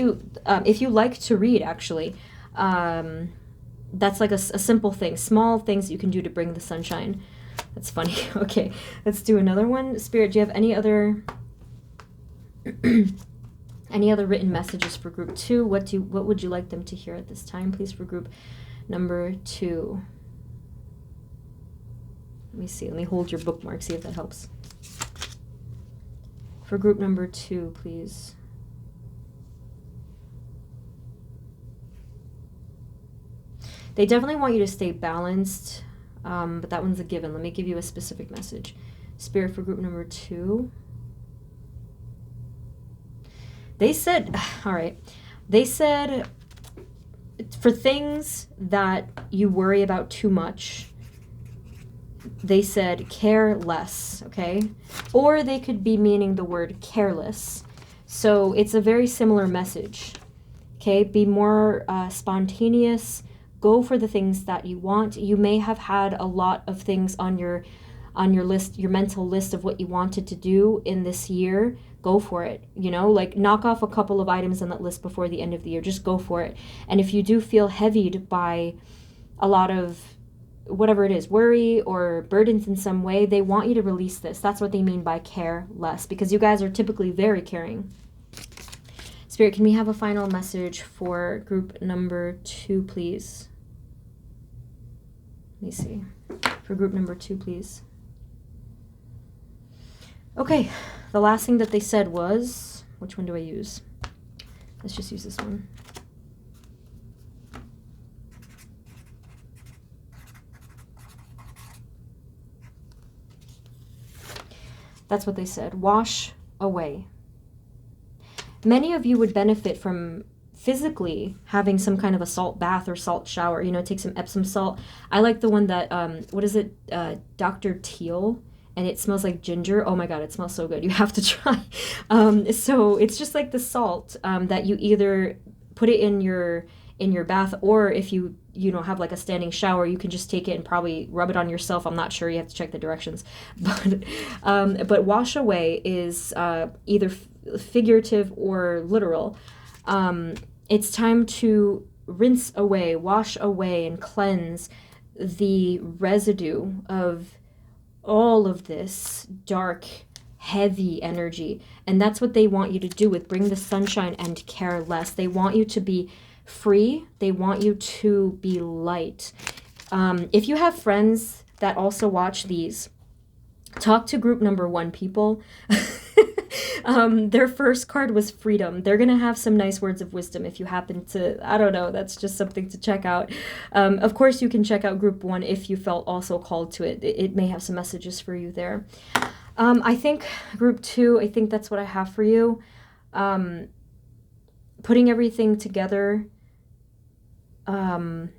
A: you like to read, actually. That's like a simple thing, small things you can do to bring the sunshine. That's funny. Okay, let's do another one. Spirit, do you have any other any other written messages for group 2? What would you like them to hear at this time, please, for group number 2? Let me see. Let me hold your bookmark, see if that helps. For group number 2, please. They definitely want you to stay balanced, but that one's a given. Let me give you a specific message. Spirit, for group number 2. They said, all right, they said for things that you worry about too much, they said care less, okay? Or they could be meaning the word careless. So it's a very similar message, okay? Be more spontaneous. Go for the things that you want. You may have had a lot of things on your list, your mental list of what you wanted to do in this year. Go for it, you know, like knock off a couple of items on that list before the end of the year. Just go for it. And if you do feel heavied by a lot of whatever it is, worry or burdens in some way, they want you to release this. That's what they mean by care less, because you guys are typically very caring. Spirit, can we have a final message for group number 2, please? Let me see. For group number 2, please. Okay, the last thing that they said was, which one do I use? Let's just use this one. That's what they said. Wash away. Many of you would benefit from physically having some kind of a salt bath or salt shower. You know, take some Epsom salt. I like the one that, what is it? Dr. Teal. And it smells like ginger. Oh my God, it smells so good. You have to try. So it's just like the salt that you either put it in your bath, or if you don't have like a standing shower, you can just take it and probably rub it on yourself. I'm not sure. You have to check the directions. But wash away is either figurative or literal. It's time to rinse away, wash away, and cleanse the residue of all of this dark, heavy energy. And that's what they want you to do with Bring the Sunshine and Care Less. They want you to be free. They want you to be light. If you have friends that also watch these, talk to group number 1, people. Their first card was freedom. They're going to have some nice words of wisdom if you happen to, I don't know, that's just something to check out. Of course, you can check out group 1 if you felt also called to it. It may have some messages for you there. I think group 2, I think that's what I have for you. Putting everything together, you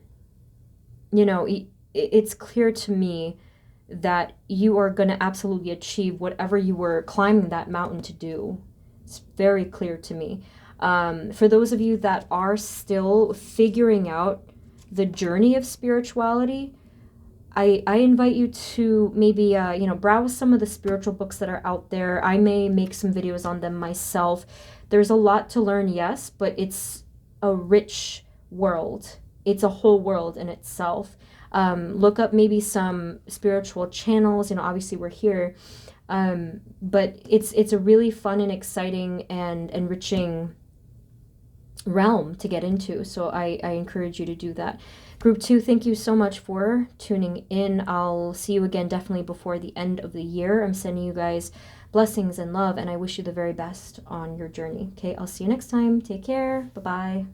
A: know, it's clear to me that you are going to absolutely achieve whatever you were climbing that mountain to do. It's very clear to me. For those of you that are still figuring out the journey of spirituality, I invite you to maybe, browse some of the spiritual books that are out there. I may make some videos on them myself. There's a lot to learn, yes, but it's a rich world. It's a whole world in itself. Look up maybe some spiritual channels. Obviously we're here, but it's a really fun and exciting and enriching realm to get into. So I encourage you to do that. Group 2, thank you so much for tuning in. I'll see you again definitely before the end of the year. I'm sending you guys blessings and love, and I wish you the very best on your journey. Okay, I'll see you next time. Take care. Bye-bye.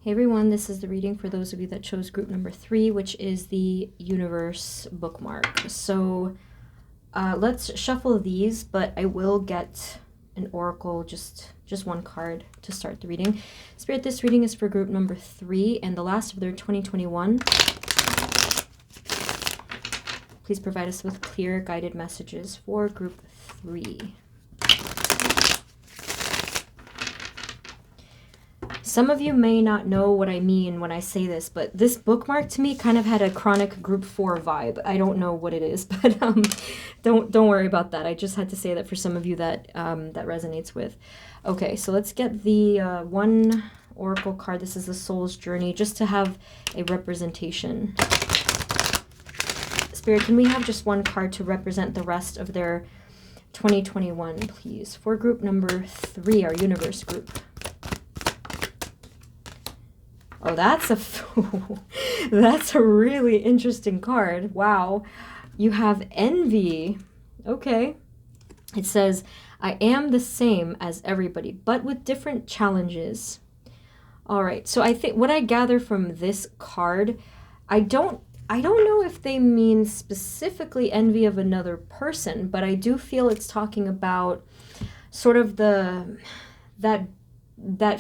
A: Hey everyone, this is the reading for those of you that chose group number 3, which is the universe bookmark. So let's shuffle these, but I will get an oracle, just one card to start the reading. Spirit, this reading is for group number 3 and the last of their 2021. Please provide us with clear guided messages for group 3. Some of you may not know what I mean when I say this, but this bookmark to me kind of had a chronic group 4 vibe. I don't know what it is, but don't worry about that. I just had to say that for some of you that that resonates with. Okay, so let's get the one oracle card. This is the Soul's Journey, just to have a representation. Spirit, can we have just one card to represent the rest of their 2021, please? For group number 3, our universe group. Oh, that's a really interesting card. Wow. You have envy. Okay. It says, I am the same as everybody, but with different challenges. All right. So I think what I gather from this card, I don't know if they mean specifically envy of another person, but I do feel it's talking about sort of that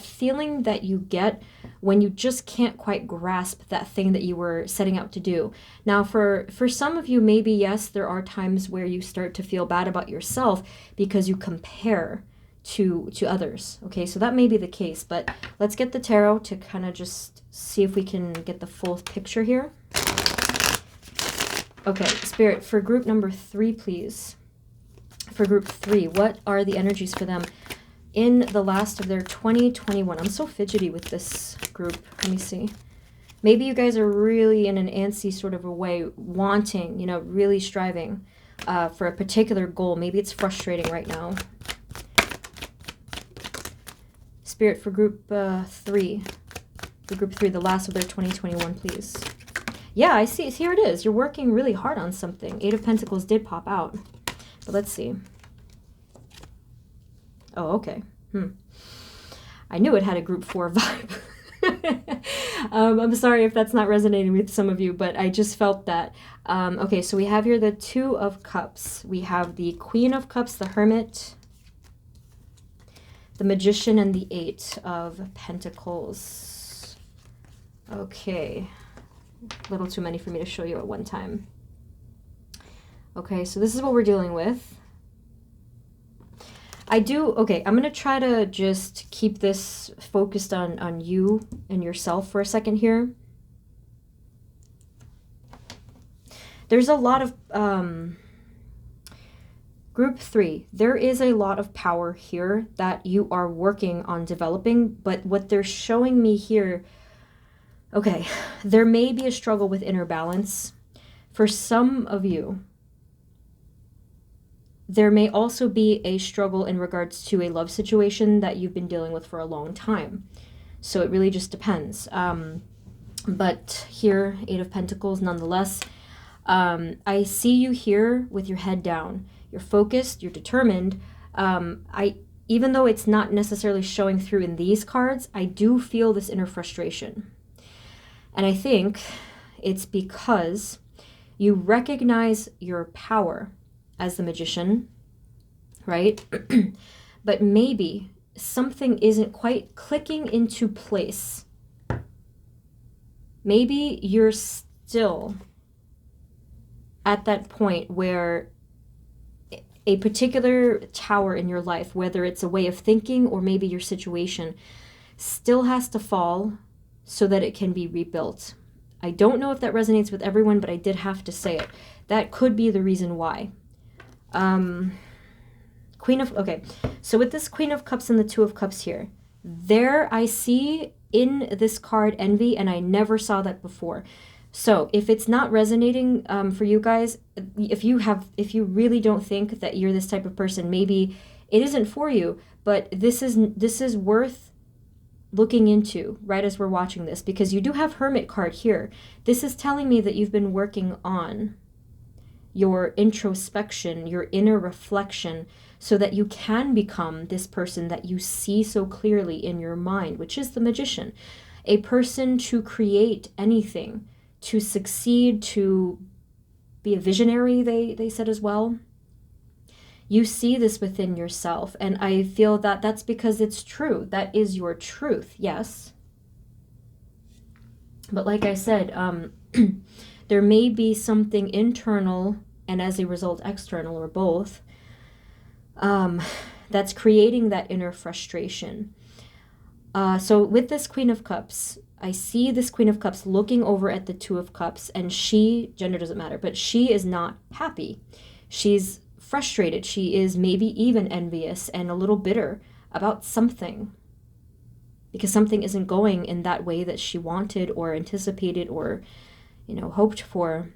A: feeling that you get when you just can't quite grasp that thing that you were setting out to do. Now, for some of you, maybe, yes, there are times where you start to feel bad about yourself because you compare to others. Okay, so that may be the case, but let's get the tarot to kind of just see if we can get the full picture here. Okay, Spirit, for group number 3, please. For group 3, what are the energies for them in the last of their 2021? I'm so fidgety with this group. Let me see. Maybe you guys are really in an antsy sort of a way, wanting, really striving for a particular goal. Maybe it's frustrating right now. Spirit, for group 3. For group 3, the last of their 2021, please. Yeah, I see. Here it is. You're working really hard on something. 8 of Pentacles did pop out. But let's see. Oh, okay. I knew it had a group 4 vibe. I'm sorry if that's not resonating with some of you, but I just felt that. Okay, so we have here the 2 of Cups. We have the Queen of Cups, the Hermit, the Magician, and the 8 of Pentacles. Okay. A little too many for me to show you at one time. Okay, so this is what we're dealing with. Okay, I'm going to try to just keep this focused on you and yourself for a second here. There's a lot of, group 3, there is a lot of power here that you are working on developing, but what they're showing me here, okay, there may be a struggle with inner balance. For some of you, there may also be a struggle in regards to a love situation that you've been dealing with for a long time. So it really just depends. But here, 8 of Pentacles, nonetheless, I see you here with your head down. You're focused, you're determined. Even though it's not necessarily showing through in these cards, I do feel this inner frustration. And I think it's because you recognize your power as the Magician, right? But maybe something isn't quite clicking into place. Maybe you're still at that point where a particular tower in your life, whether it's a way of thinking or maybe your situation, still has to fall so that it can be rebuilt. I don't know if that resonates with everyone, but I did have to say it. That could be the reason why. Okay, so with this Queen of Cups and the 2 of Cups here, there I see in this card envy, and I never saw that before. So if it's not resonating for you guys, if you really don't think that you're this type of person, maybe it isn't for you, but this is worth looking into right as we're watching this, because you do have Hermit card here. This is telling me that you've been working on your introspection, your inner reflection, so that you can become this person that you see so clearly in your mind, which is the Magician. a person to create anything, to succeed, to be a visionary, they said as well. You see this within yourself, and I feel that that's because it's true. That is your truth, yes. But like I said, there may be something internal and as a result external, or both, that's creating that inner frustration. So with this Queen of Cups, I see this Queen of Cups looking over at the Two of Cups, and she, gender doesn't matter, but she is not happy. She's frustrated. She is maybe even envious and a little bitter about something, because something isn't going in that way that she wanted or anticipated or, hoped for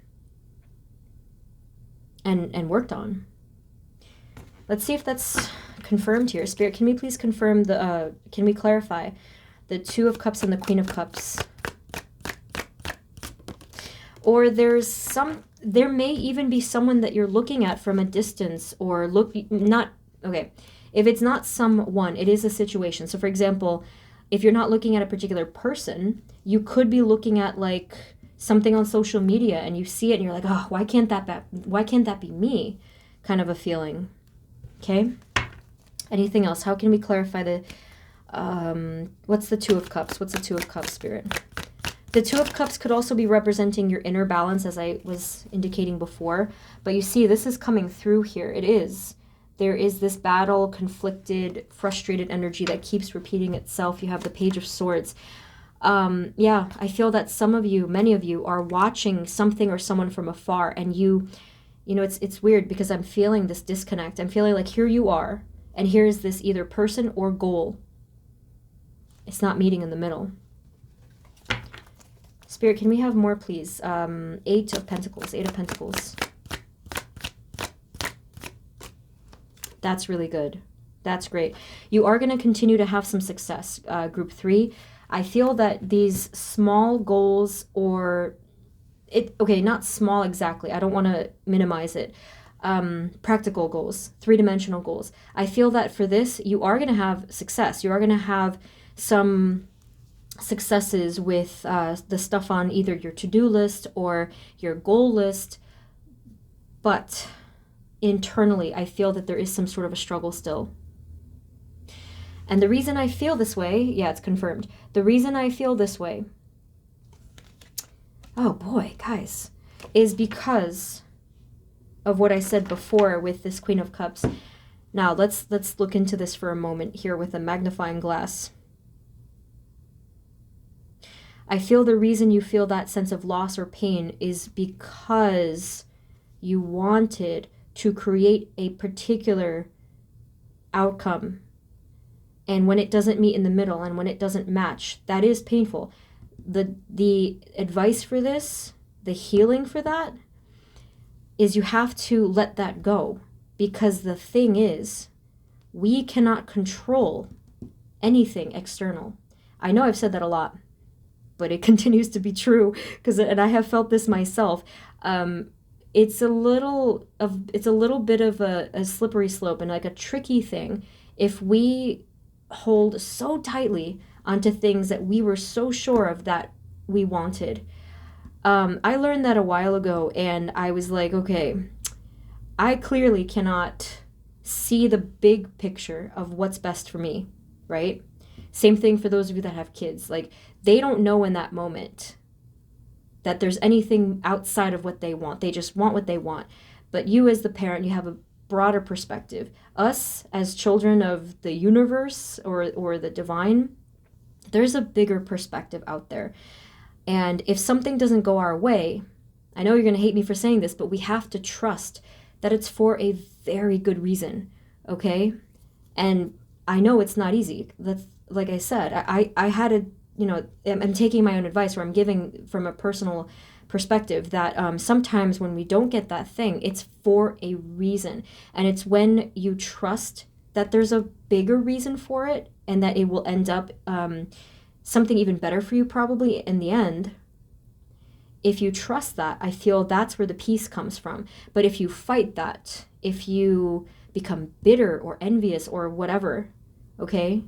A: and worked on. Let's see if that's confirmed here. Spirit, can we please confirm can we clarify the Two of Cups and the Queen of Cups? Or there may even be someone that you're looking at from a distance, or if it's not someone, it is a situation. So for example, if you're not looking at a particular person, you could be looking at like something on social media and you see it and you're like, oh, why can't that be me? Kind of a feeling. Okay. Anything else? How can we clarify what's the Two of Cups? What's the Two of Cups, Spirit? The Two of Cups could also be representing your inner balance, as I was indicating before. But you see, this is coming through here. It is. There is this battle, conflicted, frustrated energy that keeps repeating itself. You have the Page of Swords. Yeah, I feel that many of you are watching something or someone from afar, and it's weird because I'm feeling this disconnect. I'm feeling like here you are, and here is this either person or goal. It's not meeting in the middle. Spirit, can we have more, please? Eight of Pentacles. That's really good. That's great. You are going to continue to have some success, Group 3. I feel that these small goals, not small exactly. I don't want to minimize it. Practical goals, three-dimensional goals. I feel that for this, you are going to have success. You are going to have some successes with the stuff on either your to-do list or your goal list. But internally, I feel that there is some sort of a struggle still. And the reason I feel this way, yeah, it's confirmed. The reason I feel this way, oh boy, guys, is because of what I said before with this Queen of Cups. Now, let's look into this for a moment here with a magnifying glass. I feel the reason you feel that sense of loss or pain is because you wanted to create a particular outcome. And when it doesn't meet in the middle and when it doesn't match, that is painful. The advice for this, the healing for that, is you have to let that go. Because the thing is, we cannot control anything external. I know I've said that a lot, but it continues to be true, and I have felt this myself. It's a little bit of a slippery slope and like a tricky thing if we hold so tightly onto things that we were so sure of that we wanted. I learned that a while ago, and I was like, okay, I clearly cannot see the big picture of what's best for me, right? Same thing for those of you that have kids. Like, they don't know in that moment that there's anything outside of what they want. They just want what they want. But you as the parent, you have a broader perspective. Us as children of the universe or the divine, there's a bigger perspective out there. And if something doesn't go our way, I know you're going to hate me for saying this, but we have to trust that it's for a very good reason, okay? And I know it's not easy. That's, like I said, I had to, I'm taking my own advice, where I'm giving from a personal perspective that sometimes when we don't get that thing, it's for a reason. And it's when you trust that there's a bigger reason for it and that it will end up something even better for you probably in the end. If you trust that, I feel that's where the peace comes from. But if you fight that, if you become bitter or envious or whatever, okay,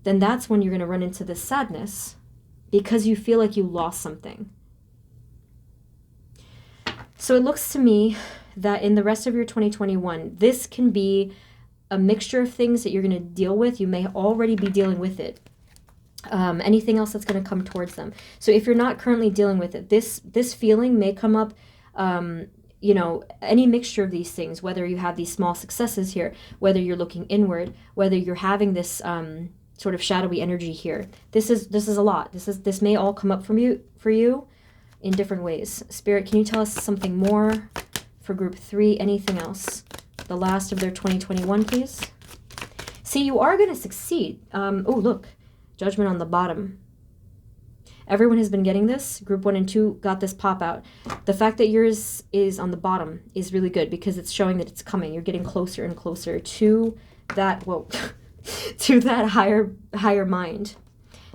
A: then that's when you're going to run into this sadness. because you feel like you lost something. So it looks to me that in the rest of your 2021, this can be a mixture of things that you're going to deal with. You may already be dealing with it. Anything else that's going to come towards them. So if you're not currently dealing with it, this feeling may come up, you know, any mixture of these things, whether you have these small successes here, whether you're looking inward, whether you're having this sort of shadowy energy here. This is a lot. This may all come up for you in different ways. Spirit, can you tell us something more for group 3? Anything else? The last of their 2021, please. See, you are going to succeed. Oh, look. Judgment on the bottom. Everyone has been getting this. Group 1 and 2 got this pop out. The fact that yours is on the bottom is really good because it's showing that it's coming. You're getting closer and closer to that, whoa, to that higher mind.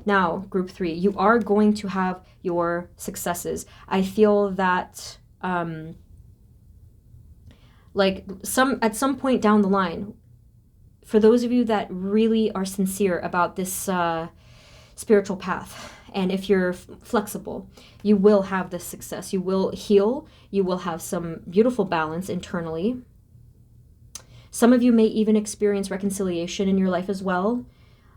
A: Now, group 3, you are going to have your successes. I feel that like at some point down the line, for those of you that really are sincere about this spiritual path, and if you're flexible, you will have this success. You will heal. You will have some beautiful balance internally. Some of you may even experience reconciliation in your life as well.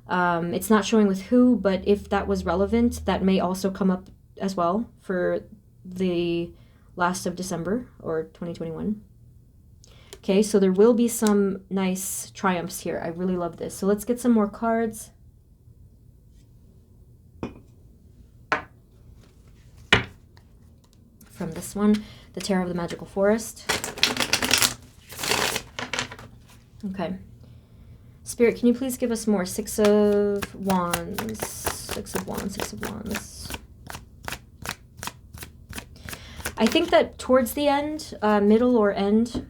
A: It's not showing with who, but if that was relevant, that may also come up as well for the last of December or 2021. Okay, so there will be some nice triumphs here. I really love this. So let's get some more cards. From this one, the Tarot of the Magical Forest. Okay. Spirit, can you please give us more? 6 of Wands. 6 of Wands, 6 of Wands. I think that towards the end, middle or end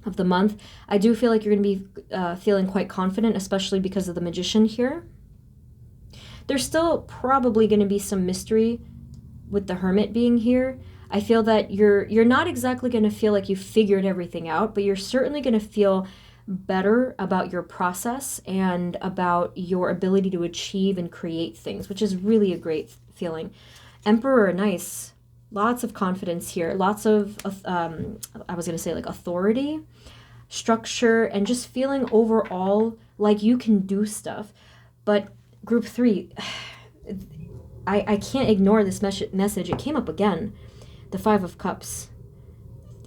A: of the month, I do feel like you're going to be feeling quite confident, especially because of the Magician here. There's still probably going to be some mystery with the Hermit being here. I feel that you're not exactly going to feel like you figured everything out, but you're certainly going to feel better about your process and about your ability to achieve and create things, which is really a great feeling. Emperor, nice. Lots of confidence here. Lots of, I was going to say like authority, structure, and just feeling overall like you can do stuff. But group 3, I can't ignore this message. It came up again. The 5 of Cups.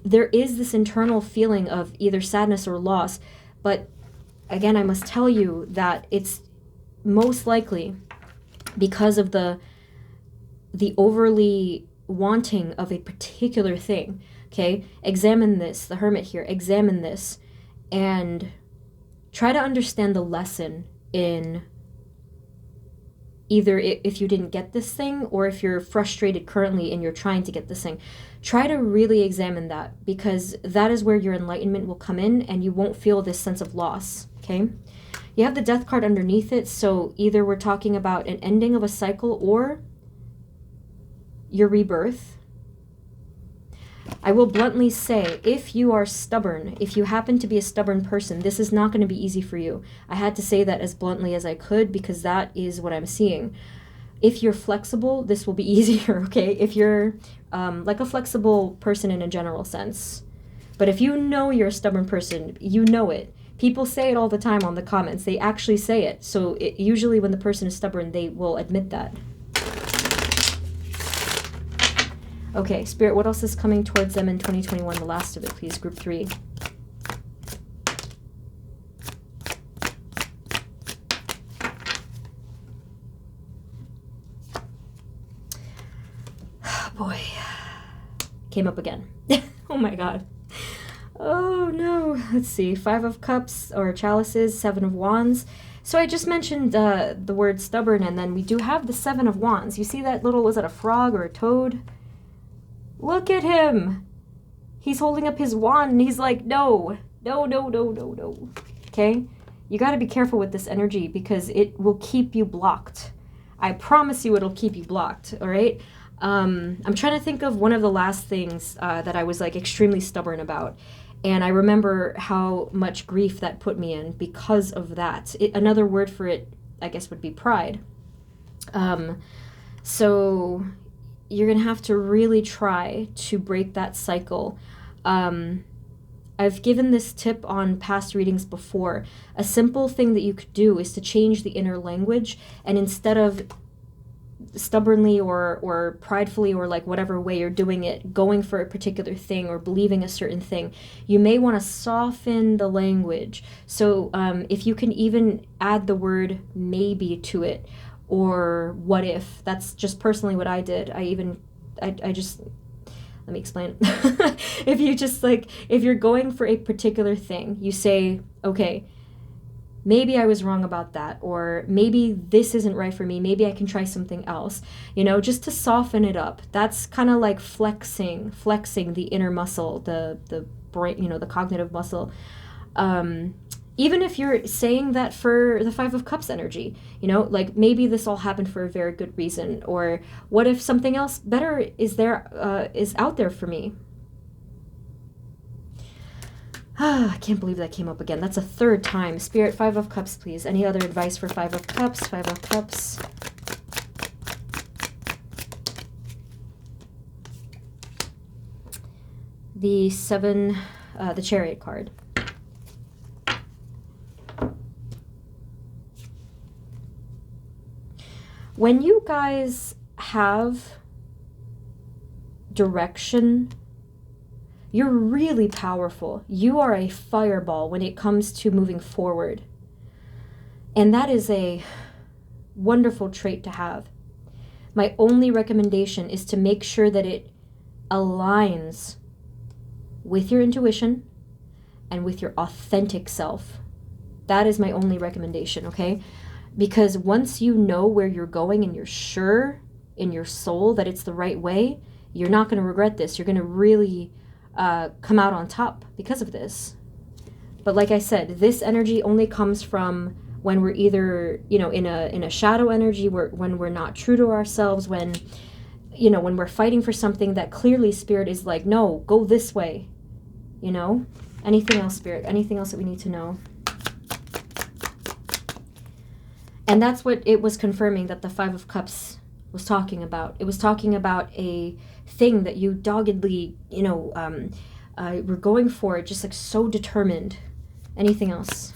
A: There is this internal feeling of either sadness or loss, but again, I must tell you that it's most likely because of the overly wanting of a particular thing. Okay, examine this, the Hermit here, examine this and try to understand the lesson in either if you didn't get this thing or if you're frustrated currently and you're trying to get this thing. Try to really examine that, because that is where your enlightenment will come in and you won't feel this sense of loss, okay? You have the Death card underneath it, so either we're talking about an ending of a cycle or your rebirth. I will bluntly say, if you are stubborn, if you happen to be a stubborn person, this is not going to be easy for you. I had to say that as bluntly as I could because that is what I'm seeing. If you're flexible, this will be easier, okay? If you're like a flexible person in a general sense. But if you know you're a stubborn person, you know it. People say it all the time on the comments. They actually say it. So usually when the person is stubborn, they will admit that. Okay, Spirit, what else is coming towards them in 2021? The last of it, please. Group 3. Oh, boy. Came up again. Oh my god. Oh no. Let's see. 5 of Cups or Chalices, 7 of Wands. So I just mentioned the word stubborn, and then we do have the 7 of Wands. You see that little, was that a frog or a toad? Look at him. He's holding up his wand and he's like, no, no, no, no, no, no. Okay? You got to be careful with this energy because it will keep you blocked. I promise you it'll keep you blocked, all right? I'm trying to think of one of the last things that I was like extremely stubborn about. And I remember how much grief that put me in because of that. Another word for it, I guess, would be pride. So you're going to have to really try to break that cycle. I've given this tip on past readings before. A simple thing that you could do is to change the inner language, and instead of stubbornly or pridefully or like whatever way you're doing it, going for a particular thing or believing a certain thing, you may want to soften the language. So if you can even add the word maybe to it, or what if. That's just personally what I did. I just, let me explain. If you just like, if you're going for a particular thing, you say, okay, maybe I was wrong about that, or maybe this isn't right for me, maybe I can try something else, you know, just to soften it up. That's kind of like flexing the inner muscle, the brain, you know, the cognitive muscle. Even if you're saying that for the Five of Cups energy, you know, like maybe this all happened for a very good reason, or what if something else better is out there for me? I can't believe that came up again. That's a third time. Spirit, Five of Cups, please. Any other advice for Five of Cups? Five of Cups. The Chariot card. When you guys have direction, you're really powerful. You are a fireball when it comes to moving forward. And that is a wonderful trait to have. My only recommendation is to make sure that it aligns with your intuition and with your authentic self. That is my only recommendation, okay? Because once you know where you're going and you're sure in your soul that it's the right way, you're not going to regret this. You're going to really come out on top because of this. But like I said, this energy only comes from when we're either, you know, in a shadow energy, when we're not true to ourselves, when, you know, when we're fighting for something that clearly Spirit is like, no, go this way, you know? Anything else, Spirit? Anything else that we need to know? And that's what it was confirming that the Five of Cups was talking about. It was talking about a thing that you doggedly, you know, were going for it, just like so determined. Anything else?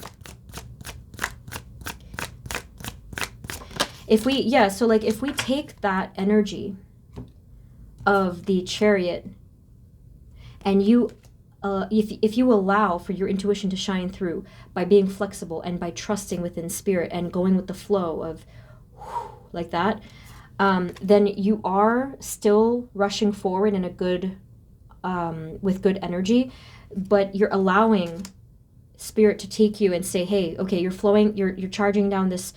A: If we take that energy of the Chariot and you, if you allow for your intuition to shine through by being flexible and by trusting within Spirit and going with the flow of like that, then you are still rushing forward in a good, with good energy, but you're allowing Spirit to take you and say, hey, okay, you're flowing, you're charging down this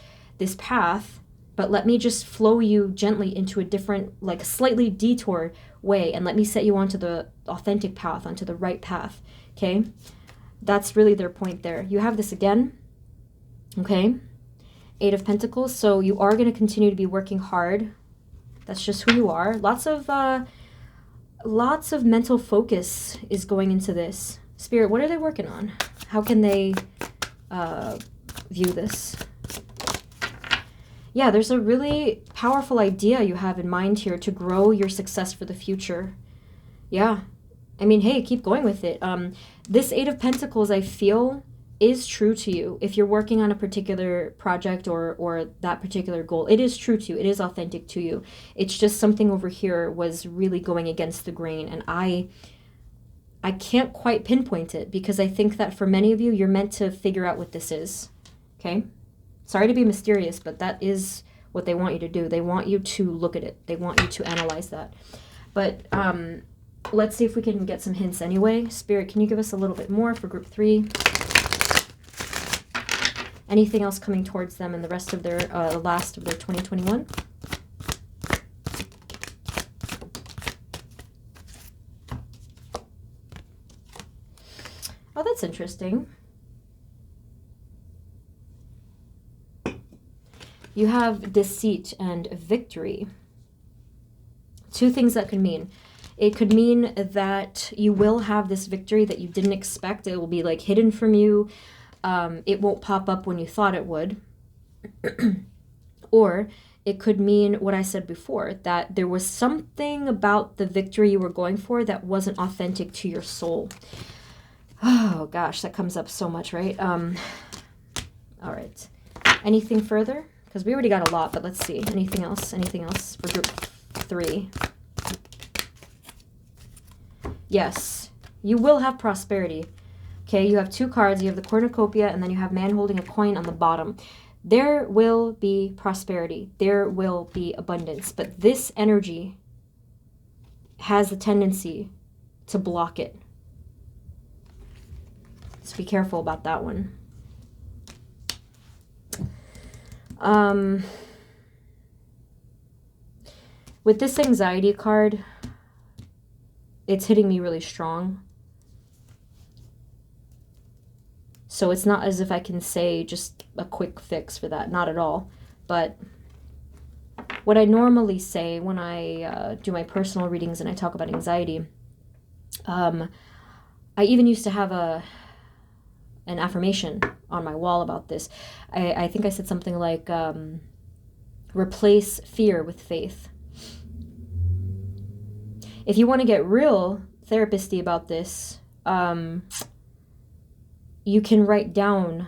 A: path, but let me just flow you gently into a different, like slightly detour way, and let me set you onto the authentic path, onto the right path, okay? That's really their point there. You have this again, okay? Eight of Pentacles, so you are going to continue to be working hard. That's just who you are. Lots of mental focus is going into this. Spirit, what are they working on? How can they view this? Yeah, there's a really powerful idea you have in mind here to grow your success for the future. Yeah. I mean, hey, keep going with it. This Eight of Pentacles, I feel, is true to you. If you're working on a particular project or that particular goal, it is true to you. It is authentic to you. It's just something over here was really going against the grain. And I can't quite pinpoint it because I think that for many of you, you're meant to figure out what this is. Okay? Sorry to be mysterious, but that is what they want you to do. They want you to look at it. They want you to analyze that. But let's see if we can get some hints anyway. Spirit, can you give us a little bit more for group 3? Anything else coming towards them in the rest of their, last of their 2021? Oh, that's interesting. You have deceit and victory. Two things that could mean. It could mean that you will have this victory that you didn't expect. It will be like hidden from you. It won't pop up when you thought it would. Or it could mean what I said before, that there was something about the victory you were going for that wasn't authentic to your soul. Oh gosh, that comes up so much, right? All right. Anything further? Because we already got a lot, but let's see. Anything else? Anything else for group 3? Yes, you will have prosperity. Okay, you have 2 cards. You have the cornucopia, and then you have man holding a coin on the bottom. There will be prosperity. There will be abundance. But this energy has the tendency to block it. So be careful about that one. With this anxiety card, it's hitting me really strong. So it's not as if I can say just a quick fix for that. Not at all. But what I normally say when I do my personal readings and I talk about anxiety, I even used to have an affirmation on my wall about this. I think I said something like, replace fear with faith. If you want to get real therapist-y about this, you can write down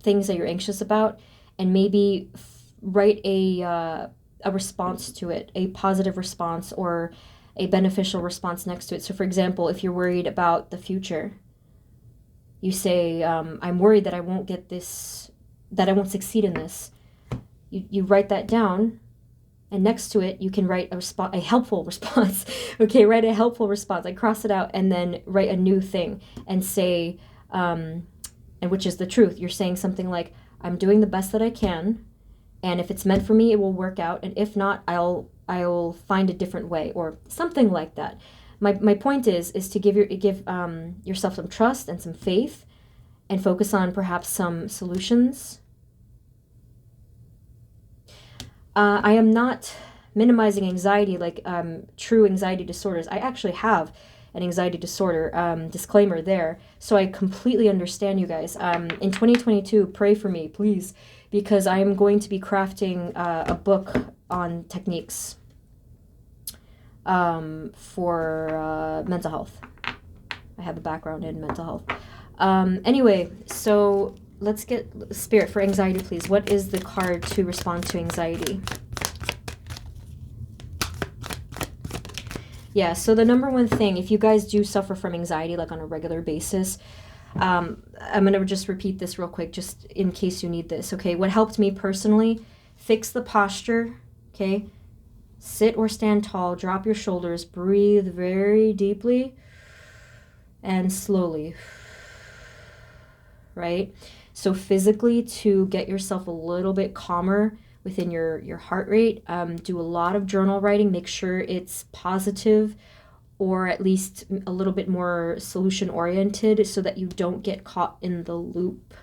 A: things that you're anxious about and maybe write a response to it, a positive response or a beneficial response next to it. So for example, if you're worried about the future, you say, I'm worried that I won't get this, that I won't succeed in this. You write that down, and next to it, you can write a helpful response. Okay, write a helpful response. Like cross it out and then write a new thing and say, and which is the truth. You're saying something like, I'm doing the best that I can, and if it's meant for me, it will work out, and if not, I'll find a different way, or something like that. My point is to give yourself some trust and some faith, and focus on perhaps some solutions. I am not minimizing anxiety like true anxiety disorders. I actually have an anxiety disorder, disclaimer there. So I completely understand you guys. In 2022, pray for me, please, because I am going to be crafting a book on techniques for mental health. I have a background in mental health. Anyway, so let's get Spirit for anxiety, please. What is the card to respond to anxiety? Yeah, so the number one thing, if you guys do suffer from anxiety like on a regular basis, I'm going to just repeat this real quick just in case you need this, okay? What helped me personally, fix the posture, okay? Sit or stand tall, drop your shoulders, breathe very deeply and slowly, right? So physically, to get yourself a little bit calmer within your heart rate, do a lot of journal writing. Make sure it's positive or at least a little bit more solution oriented so that you don't get caught in the loop.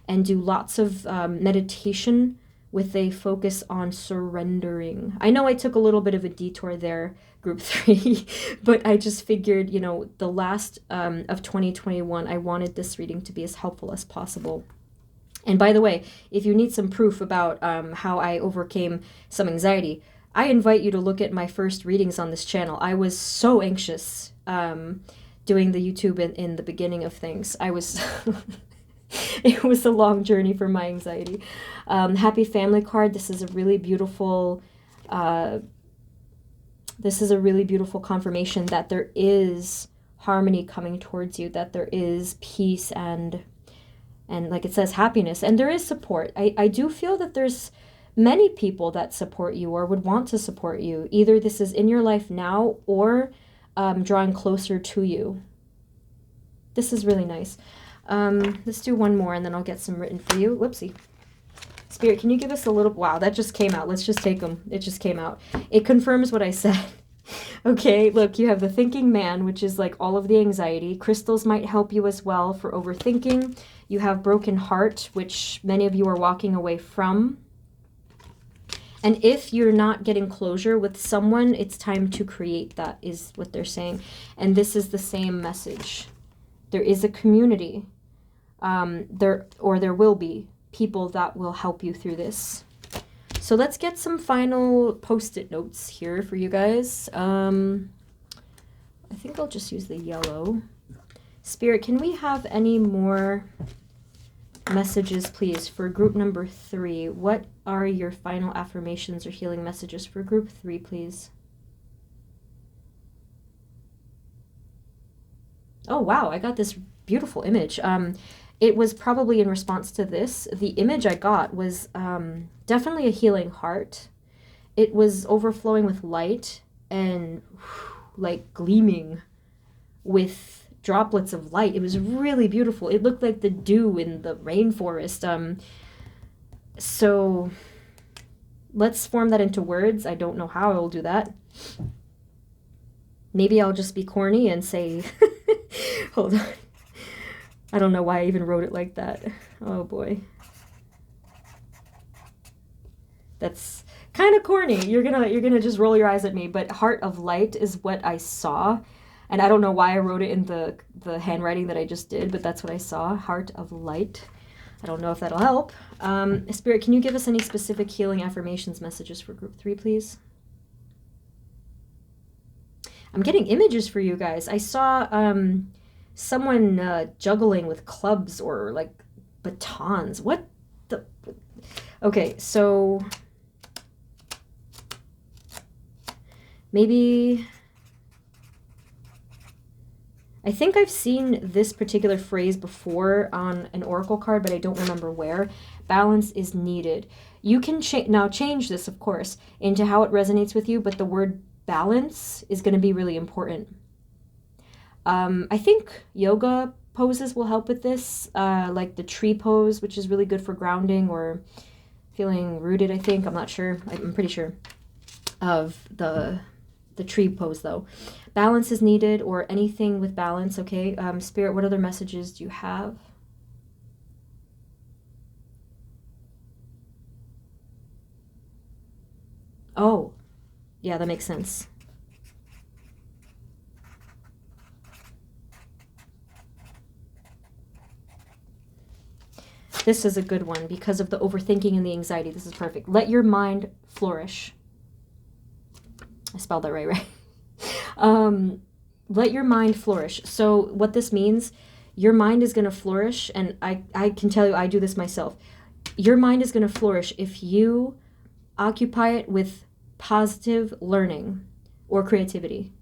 A: And do lots of meditation with a focus on surrendering. I know I took a little bit of a detour there, group 3, but I just figured, you know, the last of 2021, I wanted this reading to be as helpful as possible. And by the way, if you need some proof about how I overcame some anxiety, I invite you to look at my first readings on this channel. I was so anxious doing the YouTube in the beginning of things. I was... It was a long journey for my anxiety. Happy family card. This is a really beautiful confirmation that there is harmony coming towards you, that there is peace and like it says, happiness, and there is support. I do feel that there's many people that support you or would want to support you. Either this is in your life now or drawing closer to you. This is really nice. Let's do one more and then I'll get some written for you. Whoopsie. Spirit, can you give us a little... Wow, that just came out. Let's just take them. It just came out. It confirms what I said. Okay, look, you have the thinking man, which is like all of the anxiety. Crystals might help you as well for overthinking. You have broken heart, which many of you are walking away from. And if you're not getting closure with someone, it's time to create that, is what they're saying. And this is the same message. There is a community. There will be people that will help you through this. So let's get some final post-it notes here for you guys. I think I'll just use the yellow. Spirit, can we have any more messages, please, for group number 3? What are your final affirmations or healing messages for group 3, please? Oh, wow, I got this beautiful image. It was probably in response to this. The image I got was definitely a healing heart. It was overflowing with light and like gleaming with droplets of light. It was really beautiful. It looked like the dew in the rainforest. So let's form that into words. I don't know how I will do that. Maybe I'll just be corny and say, hold on. I don't know why I even wrote it like that. Oh boy. That's kind of corny. You're gonna just roll your eyes at me, but heart of light is what I saw. And I don't know why I wrote it in the handwriting that I just did, but that's what I saw. Heart of light. I don't know if that'll help. Spirit, can you give us any specific healing affirmations messages for group 3, please? I'm getting images for you guys. I saw someone juggling with clubs or like batons. What the? Okay, so maybe I think I've seen this particular phrase before on an oracle card, but I don't remember where. Balance is needed. You can now change this, of course, into how it resonates with you, but the word balance is going to be really important. I think yoga poses will help with this, like the tree pose, which is really good for grounding or feeling rooted, I think. I'm not sure. I'm pretty sure of the tree pose, though. Balance is needed, or anything with balance, okay? Spirit, what other messages do you have? Oh, yeah, that makes sense. This is a good one because of the overthinking and the anxiety. This is perfect. Let your mind flourish. I spelled that right? Let your mind flourish. So what this means, your mind is going to flourish, and I can tell you, I do this myself. Your mind is going to flourish if you occupy it with positive learning or creativity.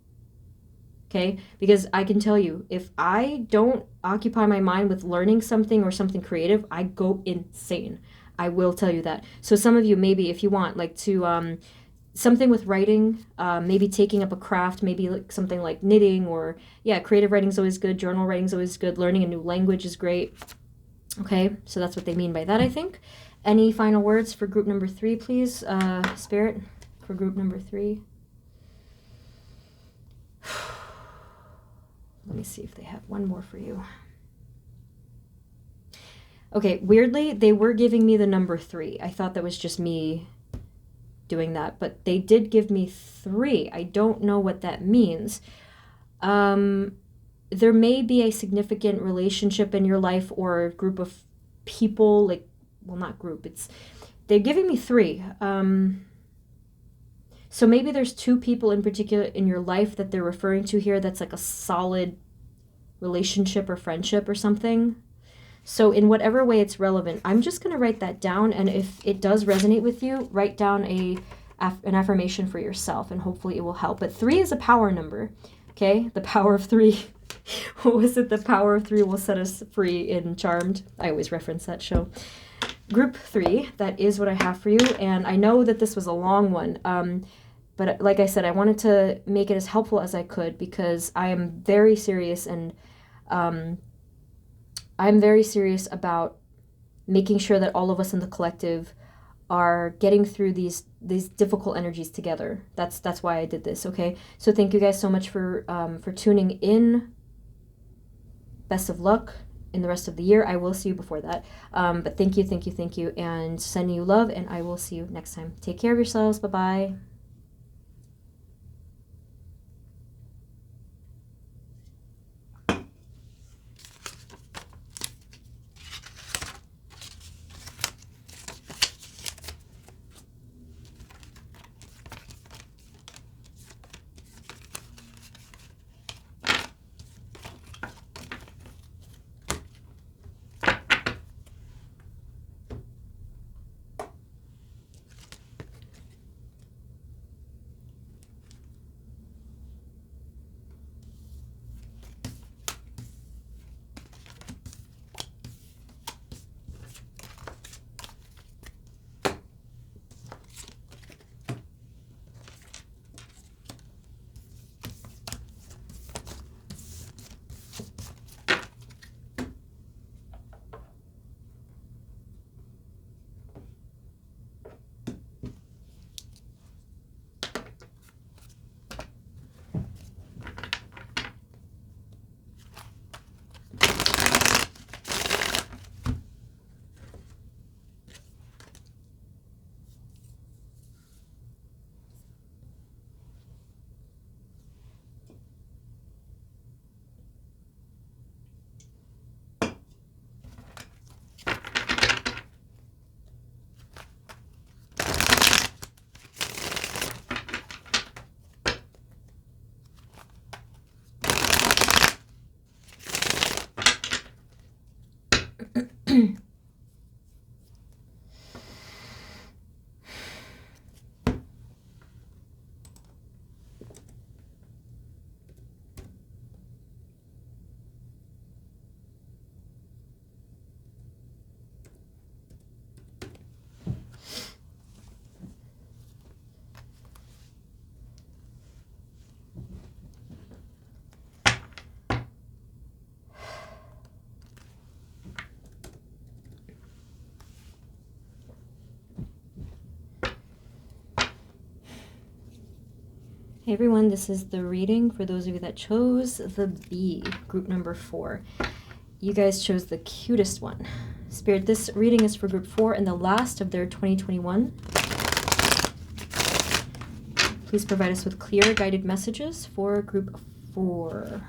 A: Okay? Because I can tell you, if I don't occupy my mind with learning something or something creative, I go insane. I will tell you that. So some of you, maybe if you want, like to something with writing, maybe taking up a craft, maybe like something like knitting, or yeah, creative writing is always good, journal writing is always good, learning a new language is great. Okay, so that's what they mean by that, I think. Any final words for group number 3, please, Spirit, for group number 3? Let me see if they have one more for you. Okay, weirdly, they were giving me the number 3. I thought that was just me doing that, but they did give me 3. I don't know what that means. There may be a significant relationship in your life or a group of people, like, well, not group, they're giving me 3. So maybe there's 2 people in particular in your life that they're referring to here that's like a solid relationship or friendship or something. So in whatever way it's relevant, I'm just going to write that down, and if it does resonate with you, write down an affirmation for yourself, and hopefully it will help. But 3 is a power number, okay? The power of 3. What was it? The power of 3 will set us free in Charmed. I always reference that show. Group 3, that is what I have for you, and I know that this was a long one, but like I said, I wanted to make it as helpful as I could because I am very serious, and I'm very serious about making sure that all of us in the collective are getting through these difficult energies together. That's why I did this, okay? So thank you guys so much for tuning in. Best of luck in the rest of the year. I will see you before that. But thank you, and sending you love, and I will see you next time. Take care of yourselves. Bye-bye. Hey everyone, this is the reading for those of you that chose the B, group number 4. You guys chose the cutest one. Spirit, this reading is for group 4 and the last of their 2021. Please provide us with clear guided messages for group 4.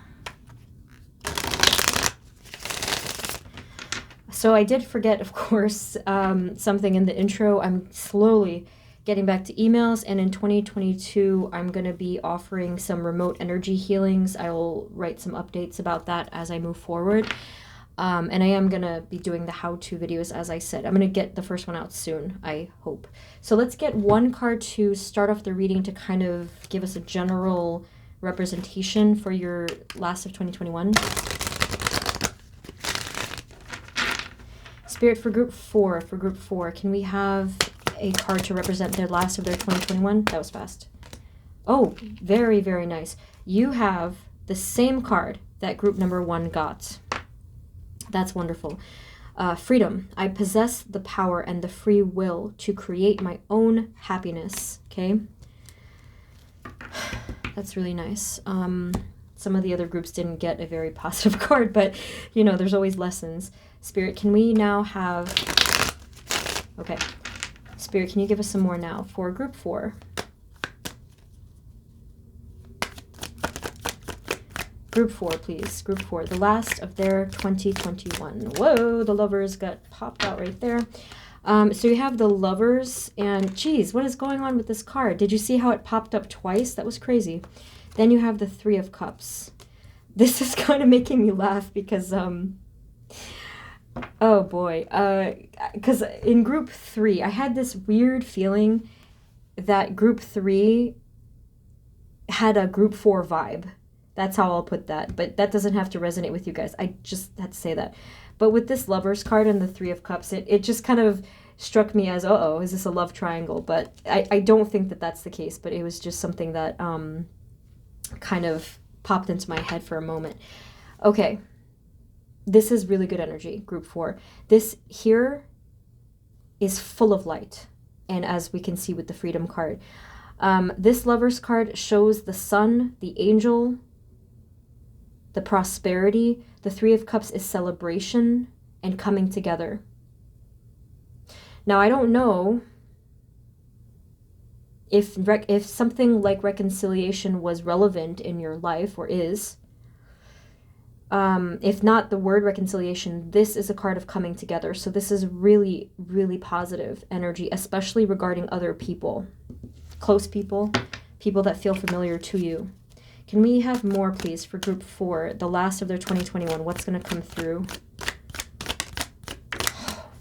A: So I did forget, of course, something in the intro. I'm slowly getting back to emails, and in 2022 I'm going to be offering some remote energy healings. I will write some updates about that as I move forward, and I am going to be doing the how-to videos, as I said. I'm going to get the first one out soon, I hope. So let's get one card to start off the reading to kind of give us a general representation for your last of 2021. Spirit, for group 4, can we have a card to represent their last of their 2021? That was fast. Oh, very, very nice. You have the same card that group number 1 got. That's wonderful. Freedom. I possess the power and the free will to create my own happiness. Okay. That's really nice. Some of the other groups didn't get a very positive card, but you know, there's always lessons. Spirit, can we now have... Okay. Spirit, can you give us some more now for group 4? Group 4, please. Group 4, the last of their 2021. Whoa, the Lovers got popped out right there. So you have the Lovers, and geez, what is going on with this card? Did you see how it popped up twice? That was crazy. Then you have the 3 of Cups. This is kind of making me laugh because, oh boy, because in group 3, I had this weird feeling that group 3 had a group 4 vibe. That's how I'll put that, but that doesn't have to resonate with you guys. I just had to say that. But with this Lovers card and the 3 of Cups, it just kind of struck me as, uh-oh, is this a love triangle? But I don't think that that's the case, but it was just something that kind of popped into my head for a moment. Okay. This is really good energy, group 4. This here is full of light. And as we can see with the Freedom card, this Lovers card shows the sun, the angel, the prosperity. The 3 of Cups is celebration and coming together. Now, I don't know if something like reconciliation was relevant in your life or is. If not the word reconciliation, this is a card of coming together. So this is really, really positive energy, especially regarding other people, close people, people that feel familiar to you. Can we have more, please, for group 4, the last of their 2021? What's going to come through?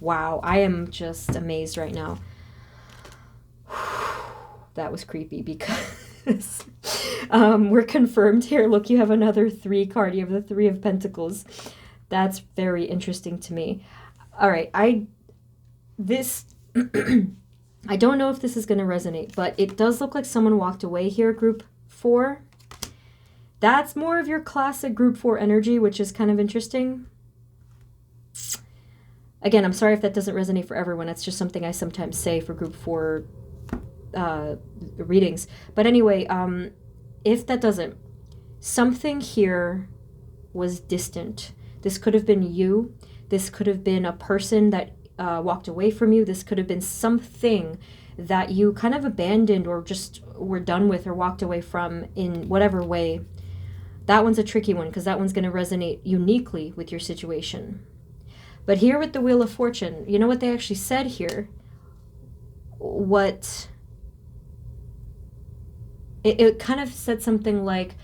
A: Wow, I am just amazed right now. That was creepy because... we're confirmed here. Look, you have another 3 card. You have the 3 of Pentacles. That's very interesting to me. All right, I don't know if this is going to resonate, but it does look like someone walked away here, group 4. That's more of your classic group 4 energy, which is kind of interesting. Again, I'm sorry if that doesn't resonate for everyone. It's just something I sometimes say for group 4 readings. But anyway, if that doesn't, something here was distant. This could have been you. This could have been a person that walked away from you. This could have been something that you kind of abandoned or just were done with or walked away from in whatever way. That one's a tricky one because that one's going to resonate uniquely with your situation. But here with the Wheel of Fortune, you know what they actually said here? It kind of said something like,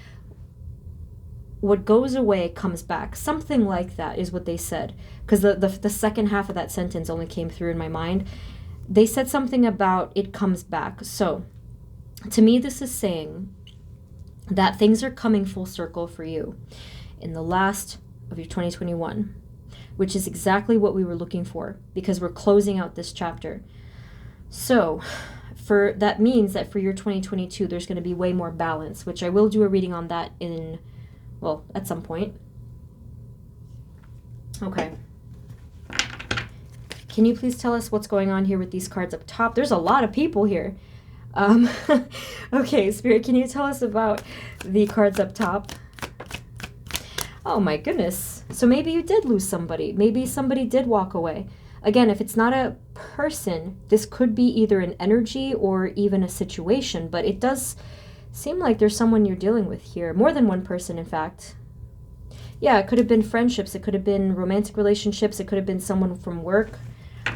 A: what goes away comes back. Something like that is what they said. Because the second half of that sentence only came through in my mind. They said something about it comes back. So, to me, this is saying that things are coming full circle for you in the last of your 2021, which is exactly what we were looking for because we're closing out this chapter. So, that means that for your 2022, there's going to be way more balance, which I will do a reading on that at some point. Okay. Can you please tell us what's going on here with these cards up top? There's a lot of people here. Um, okay, Spirit, can you tell us about the cards up top? Oh my goodness. So maybe you did lose somebody. Maybe somebody did walk away. Again, if it's not a person, this could be either an energy or even a situation, but it does seem like there's someone you're dealing with here. More than one person, in fact. Yeah, it could have been friendships. It could have been romantic relationships. It could have been someone from work.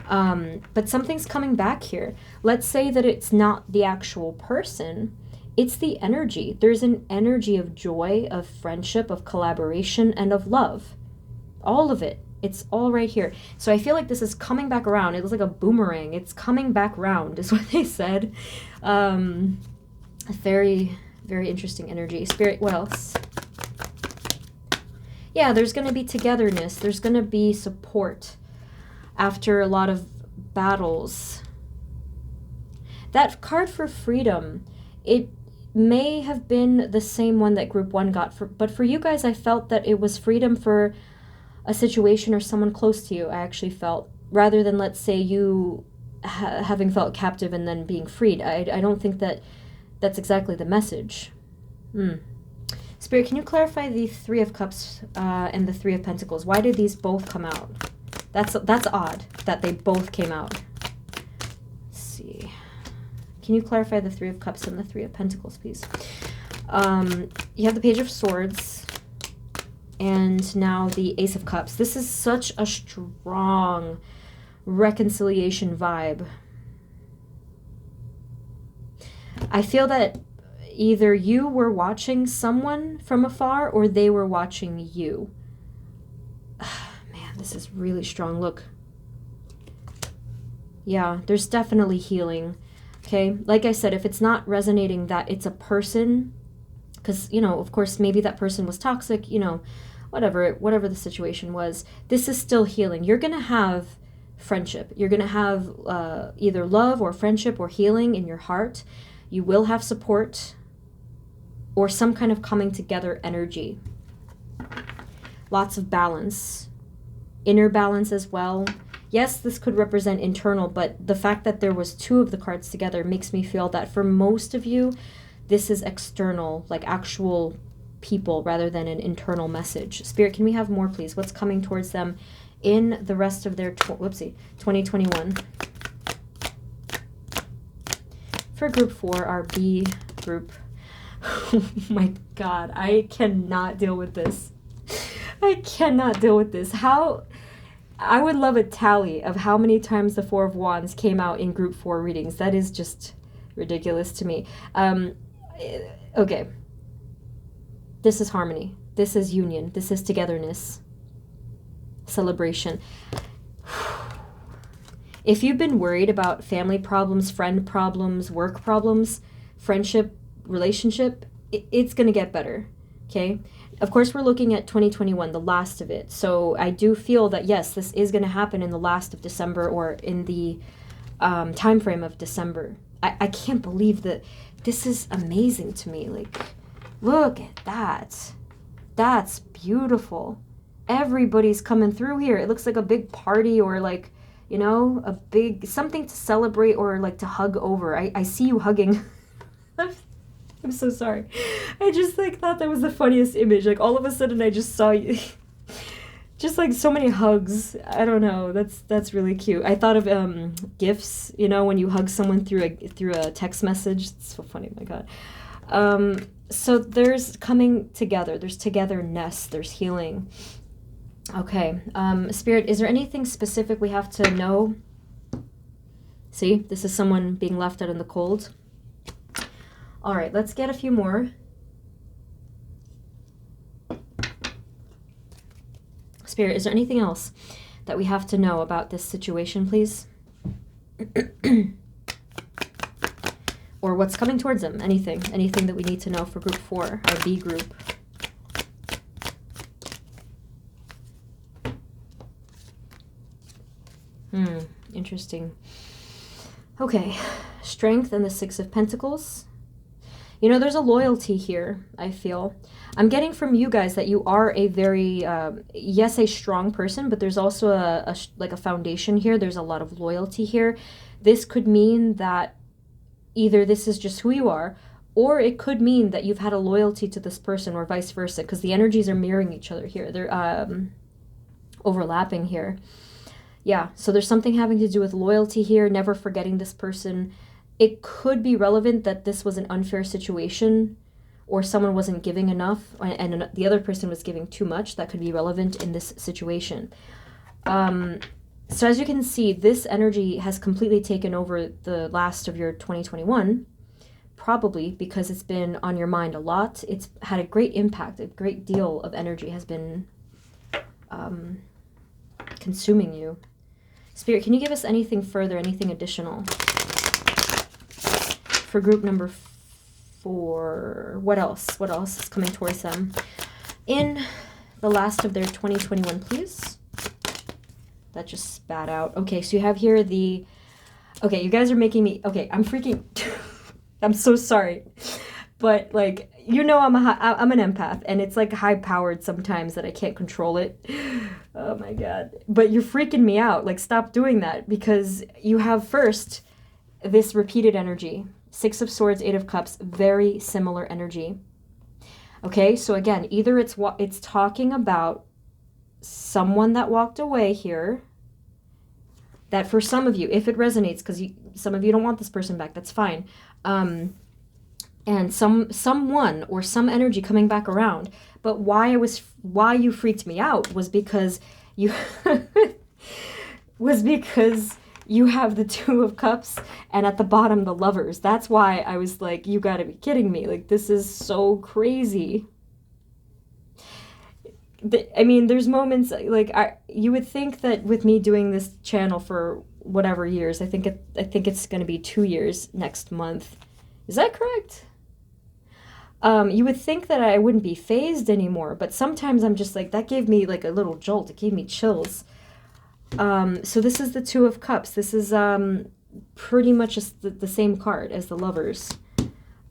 A: But something's coming back here. Let's say that it's not the actual person. It's the energy. There's an energy of joy, of friendship, of collaboration, and of love. All of it. It's all right here. So I feel like this is coming back around. It looks like a boomerang. It's coming back round, is what they said. A very, very interesting energy. Spirit, what else? Yeah, there's going to be togetherness. There's going to be support after a lot of battles. That card for freedom, it may have been the same one that group 1 got, but for you guys, I felt that it was freedom for a situation or someone close to you, I actually felt, rather than, let's say, you having felt captive and then being freed. I don't think that that's exactly the message. Spirit, can you clarify the 3 of Cups and the 3 of Pentacles? Why did these both come out? That's odd that they both came out. Let's see. Can you clarify the 3 of Cups and the 3 of Pentacles, please? You have the Page of Swords and now the Ace of Cups. This is such a strong reconciliation vibe. I feel that either you were watching someone from afar or they were watching you. Man, this is really strong. Look. Yeah, there's definitely healing. Okay, like I said, if it's not resonating that it's a person, because, you know, of course, maybe that person was toxic, you know, whatever the situation was, this is still healing. You're going to have friendship. You're going to have either love or friendship or healing in your heart. You will have support or some kind of coming together energy. Lots of balance. Inner balance as well. Yes, this could represent internal, but the fact that there was 2 of the cards together makes me feel that for most of you, this is external, like actual people rather than an internal message. Spirit, can we have more, please? What's coming towards them in the rest of their 2021? For group 4, our B group. Oh my God, I cannot deal with this. I cannot deal with this. I would love a tally of how many times the 4 of Wands came out in group 4 readings. That is just ridiculous to me. Okay. This is harmony. This is union. This is togetherness. Celebration. If you've been worried about family problems, friend problems, work problems, friendship, relationship, it's going to get better. Okay? Of course, we're looking at 2021, the last of it. So I do feel that, yes, this is going to happen in the last of December or in the time frame of December. I can't believe that this is amazing to me. Like, look at that. That's beautiful. Everybody's coming through here. It looks like a big party or like, you know, a big something to celebrate or like to hug over. I see you hugging. I'm so sorry. I just like thought that was the funniest image. Like all of a sudden I just saw you. Just like so many hugs. I don't know. That's really cute. I thought of gifts, you know, when you hug someone through a text message. It's so funny, my God. So there's coming together. There's togetherness. There's healing. Okay. Spirit, is there anything specific we have to know? See, this is someone being left out in the cold. All right, let's get a few more. Spirit, is there anything else that we have to know about this situation, please? Or what's coming towards them? Anything that we need to know for group 4, our B group. Interesting. Okay, Strength and the 6 of Pentacles. You know, there's a loyalty here, I feel. I'm getting from you guys that you are a very, yes, a strong person, but there's also like a foundation here. There's a lot of loyalty here. This could mean that either this is just who you are, or it could mean that you've had a loyalty to this person or vice versa, because the energies are mirroring each other here. They're overlapping here. Yeah, so there's something having to do with loyalty here, never forgetting this person. It could be relevant that this was an unfair situation, or someone wasn't giving enough and the other person was giving too much. That could be relevant in this situation. So as you can see, this energy has completely taken over the last of your 2021, probably because it's been on your mind a lot. It's had a great impact. A great deal of energy has been consuming you. Spirit, can you give us anything further, anything additional? For group number 4, what else? What else is coming towards them? In the last of their 2021, please. That just spat out. Okay, so you have here the... Okay, you guys are making me... Okay, I'm freaking... I'm so sorry. But, like, you know I'm an empath, and it's, like, high-powered sometimes that I can't control it. Oh, my God. But you're freaking me out. Like, stop doing that, because you have first this repeated energy. 6 of Swords, 8 of Cups, very similar energy. Okay, so again, either it's talking about someone that walked away here, that for some of you, if it resonates, because some of you don't want this person back, that's fine. And someone or some energy coming back around. But why you freaked me out was because you you have the 2 of Cups and at the bottom the Lovers. That's why I was like, you gotta be kidding me. Like, this is so crazy. I mean, there's moments like you would think that with me doing this channel for whatever years, I think it's going to be 2 years next month. Is that correct? You would think that I wouldn't be phased anymore, but sometimes I'm just like, that gave me like a little jolt. It gave me chills. So this is the 2 of Cups. This is pretty much just the same card as the Lovers.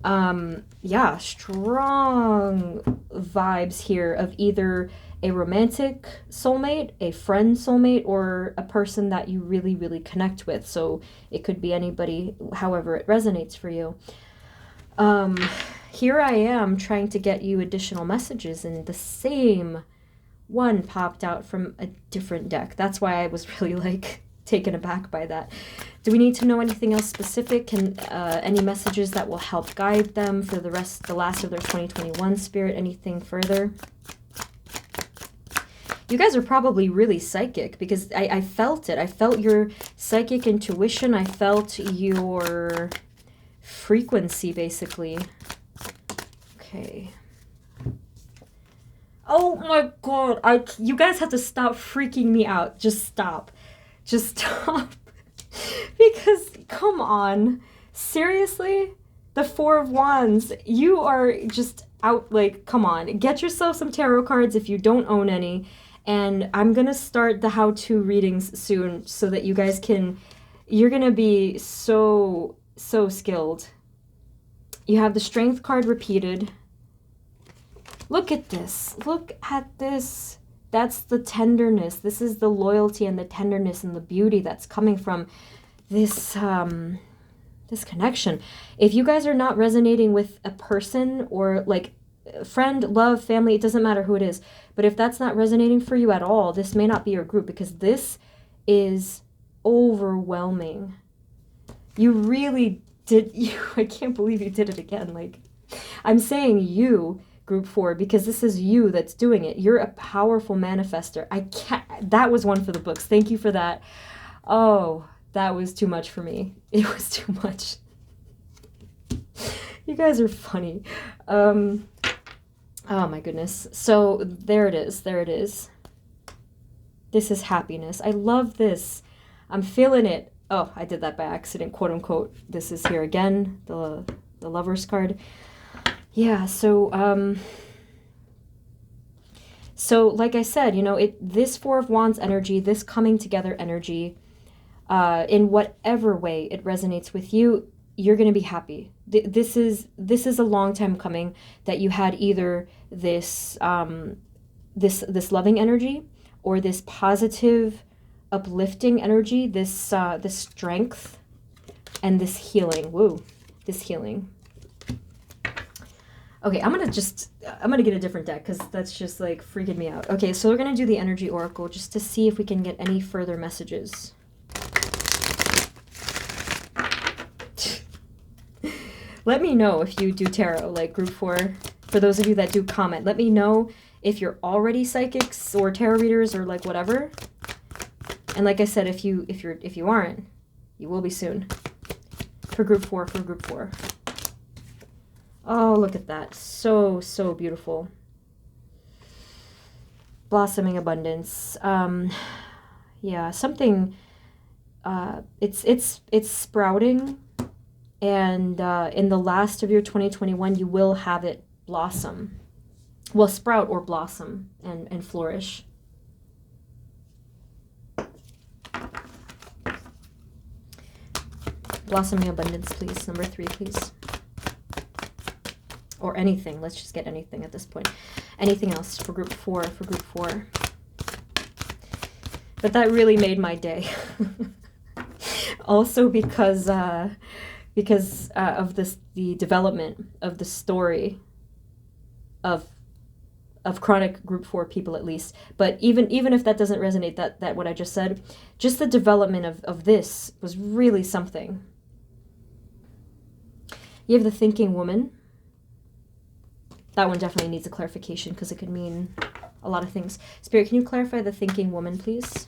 A: Yeah, strong vibes here of either a romantic soulmate, a friend soulmate, or a person that you really, really connect with. So it could be anybody, however it resonates for you. Here I am trying to get you additional messages, and the same one popped out from a different deck. That's why I was really like taken aback by that. Do we need to know anything else specific? Can any messages that will help guide them for the last of their 2021, Spirit? Anything further? You guys are probably really psychic, because I felt it. I felt your psychic intuition. I felt your frequency, basically. Okay. Oh my God. You guys have to stop freaking me out. Just stop. Just stop. Because, come on. Seriously? The 4 of Wands. You are just out, like, come on. Get yourself some tarot cards if you don't own any. And I'm going to start the how-to readings soon so that you guys can... You're going to be so skilled. You have the Strength card repeated. Look at this. Look at this. That's the tenderness. This is the loyalty and the tenderness and the beauty that's coming from this this connection. If you guys are not resonating with a person or like friend, love, family, it doesn't matter who it is, but if that's not resonating for you at all, this may not be your group, because this is overwhelming. You really did. I can't believe you did it again. Like, I'm saying you, group 4, because this is you that's doing it. You're a powerful manifester. That was one for the books. Thank you for that. Oh, that was too much for me. It was too much. You guys are funny. Oh my goodness. So there it is. There it is. This is happiness. I love this. I'm feeling it. Oh, I did that by accident, quote unquote. This is here again, the Lovers card. Yeah, so like I said, you know, this 4 of Wands energy, this coming together energy, in whatever way it resonates with you, you're going to be happy. This is a long time coming that you had either this this loving energy or this positive, uplifting energy, this strength and this healing. Woo. this healing. Okay, I'm gonna get a different deck because that's just like freaking me out. Okay, so we're gonna do the energy oracle just to see if we can get any further messages. Let me know if you do tarot, like group 4. For those of you that do comment, let me know if you're already psychics or tarot readers or like whatever. And like I said, if you aren't, you will be soon. For group 4, for group 4. Oh, look at that. So, so beautiful. Blossoming abundance. Yeah, something, it's sprouting. And in the last of your 2021, you will have it blossom. Well, sprout or blossom and flourish. Blossoming abundance, please. Number 3, please. Or anything. Let's just get anything at this point. Anything else for group 4, for group 4. But that really made my day. Also because of the development of the story of chronic group 4 people, at least. But even if that doesn't resonate, that what I just said, just the development of this was really something. You have the thinking woman. That one definitely needs a clarification because it could mean a lot of things. Spirit, can you clarify the thinking woman, please?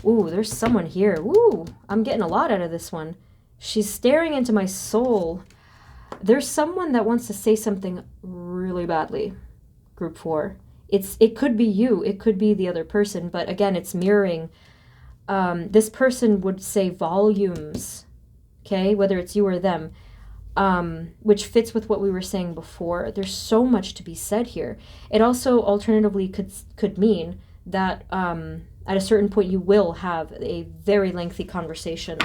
A: Ooh, there's someone here. Ooh, I'm getting a lot out of this one. She's staring into my soul. There's someone that wants to say something really badly. Group 4. It could be you. It could be the other person. But again, it's mirroring. This person would say volumes. Okay, whether it's you or them. Which fits with what we were saying before. There's so much to be said here. It also alternatively could mean that at a certain point you will have a very lengthy conversation.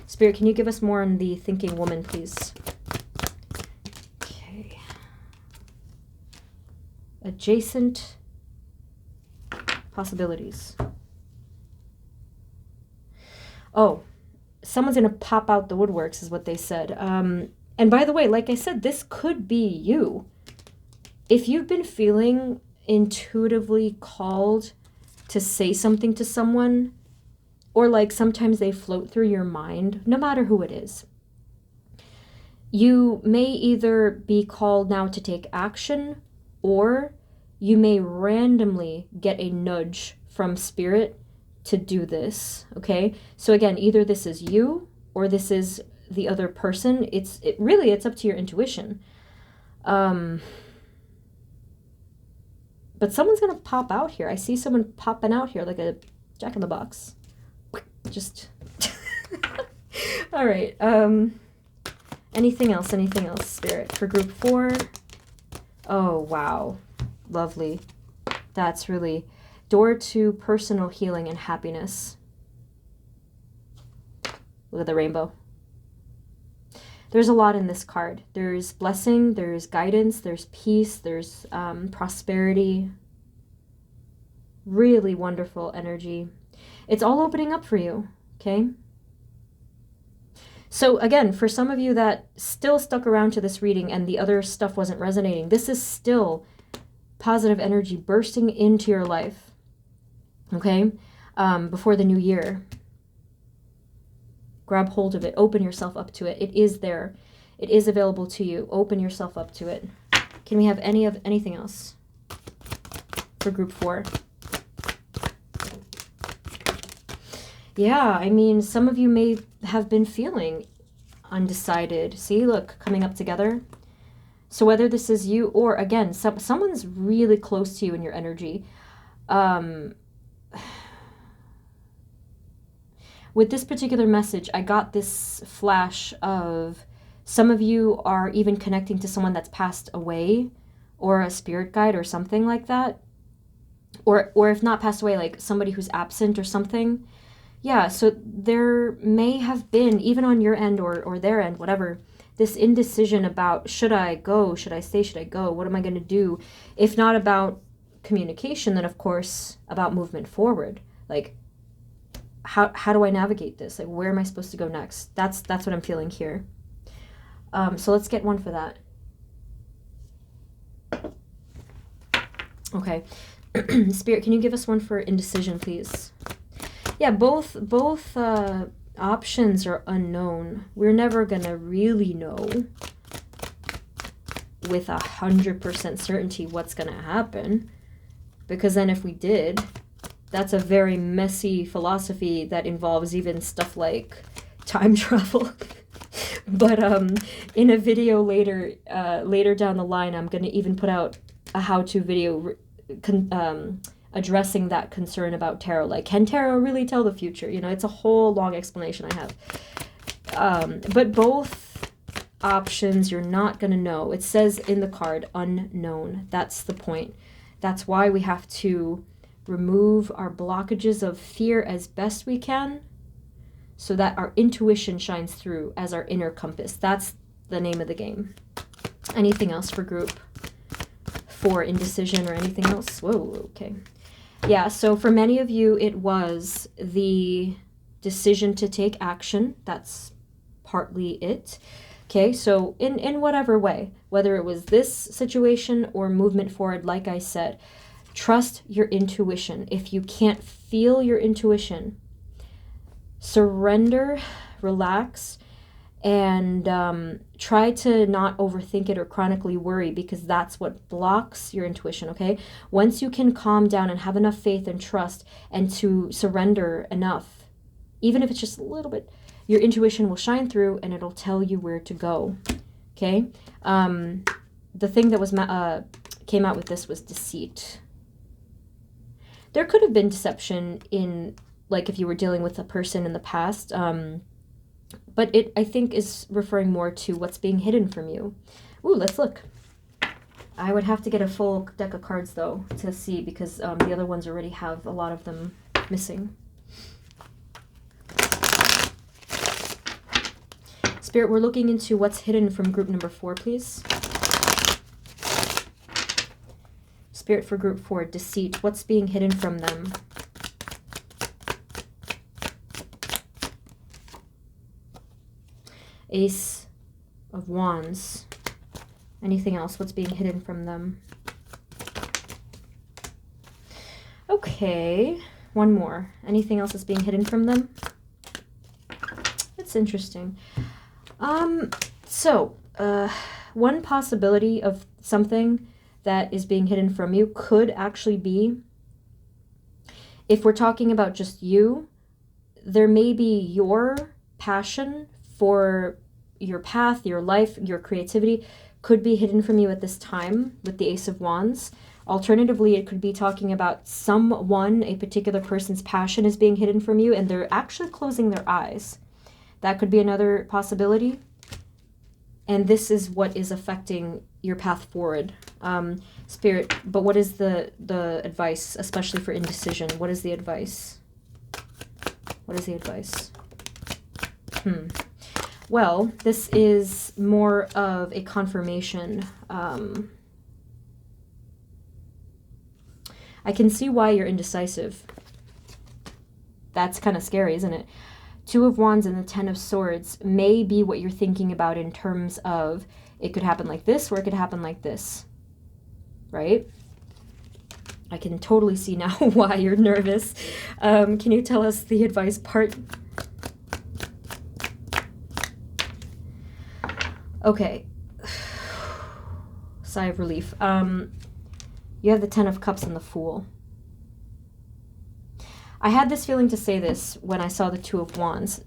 A: Spirit, can you give us more on the thinking woman, please? Okay. Adjacent possibilities. Oh, someone's going to pop out the woodworks is what they said. And by the way, like I said, this could be you. If you've been feeling intuitively called to say something to someone, or like sometimes they float through your mind, no matter who it is, you may either be called now to take action, or you may randomly get a nudge from spirit to do this, okay? So again, either this is you or this is the other person. It's up to your intuition. But someone's gonna pop out here. I see someone popping out here like a jack-in-the-box. Just all right. Anything else, Spirit, for group 4? Oh, wow. Lovely. That's really door to personal healing and happiness. Look at the rainbow. There's a lot in this card. There's blessing, there's guidance, there's peace, there's prosperity. Really wonderful energy. It's all opening up for you, okay? So again, for some of you that still stuck around to this reading and the other stuff wasn't resonating, this is still positive energy bursting into your life, okay? Before the new year. Grab hold of it. Open yourself up to it. It is there. It is available to you. Open yourself up to it. Can we have anything else for group 4? Yeah, I mean, some of you may have been feeling undecided. See, look, coming up together. So whether this is you or, again, someone's really close to you in your energy. With this particular message, I got this flash of some of you are even connecting to someone that's passed away, or a spirit guide or something like that. Or if not passed away, like somebody who's absent or something. Yeah, so there may have been, even on your end or their end, whatever, this indecision about, should I go, should I stay, should I go, what am I going to do? If not about communication, then of course about movement forward. Like, how do I navigate this? Like, where am I supposed to go next? That's what I'm feeling here. So let's get one for that. Okay. Spirit, can you give us one for indecision, please? Yeah, both options are unknown. We're never gonna really know with 100% certainty what's gonna happen, because then if we did, that's a very messy philosophy that involves even stuff like time travel. But in a video later down the line, I'm gonna even put out a how-to video addressing that concern about tarot. Like, can tarot really tell the future? You know, it's a whole long explanation I have. But both options, you're not going to know. It says in the card, unknown. That's the point. That's why we have to remove our blockages of fear as best we can, so that our intuition shines through as our inner compass. That's the name of the game. Anything else for group 4, indecision, or anything else? Whoa, okay. Yeah, so for many of you, it was the decision to take action. That's partly it. Okay, so in whatever way, whether it was this situation or movement forward, like I said, trust your intuition. If you can't feel your intuition, surrender, relax, and try to not overthink it or chronically worry, because that's what blocks your intuition, okay? Once you can calm down and have enough faith and trust and to surrender enough, even if it's just a little bit, your intuition will shine through and it'll tell you where to go, okay? The thing that was came out with this was deceit. There could have been deception in, like, if you were dealing with a person in the past, but it, I think, is referring more to what's being hidden from you. Ooh, let's look. I would have to get a full deck of cards, though, to see, because the other ones already have a lot of them missing. Spirit, we're looking into what's hidden from group number 4, please. Spirit, for group 4, deceit. What's being hidden from them? Ace of Wands. Anything else? What's being hidden from them? Okay, one more. Anything else that's being hidden from them? That's interesting. One possibility of something that is being hidden from you could actually be, if we're talking about just you, there may be your passion for your path, your life, your creativity could be hidden from you at this time with the Ace of Wands. Alternatively, it could be talking about someone, a particular person's passion is being hidden from you and they're actually closing their eyes. That could be another possibility. And this is what is affecting your path forward. Spirit, but what is the advice, especially for indecision? What is the advice? What is the advice? Well, this is more of a confirmation. I can see why you're indecisive. That's kind of scary, isn't it? 2 of Wands and the 10 of Swords may be what you're thinking about in terms of it could happen like this or it could happen like this, right? I can totally see now why you're nervous. Can you tell us the advice part? Okay. Sigh of relief. You have the 10 of Cups and the Fool. I had this feeling to say this when I saw the 2 of Wands.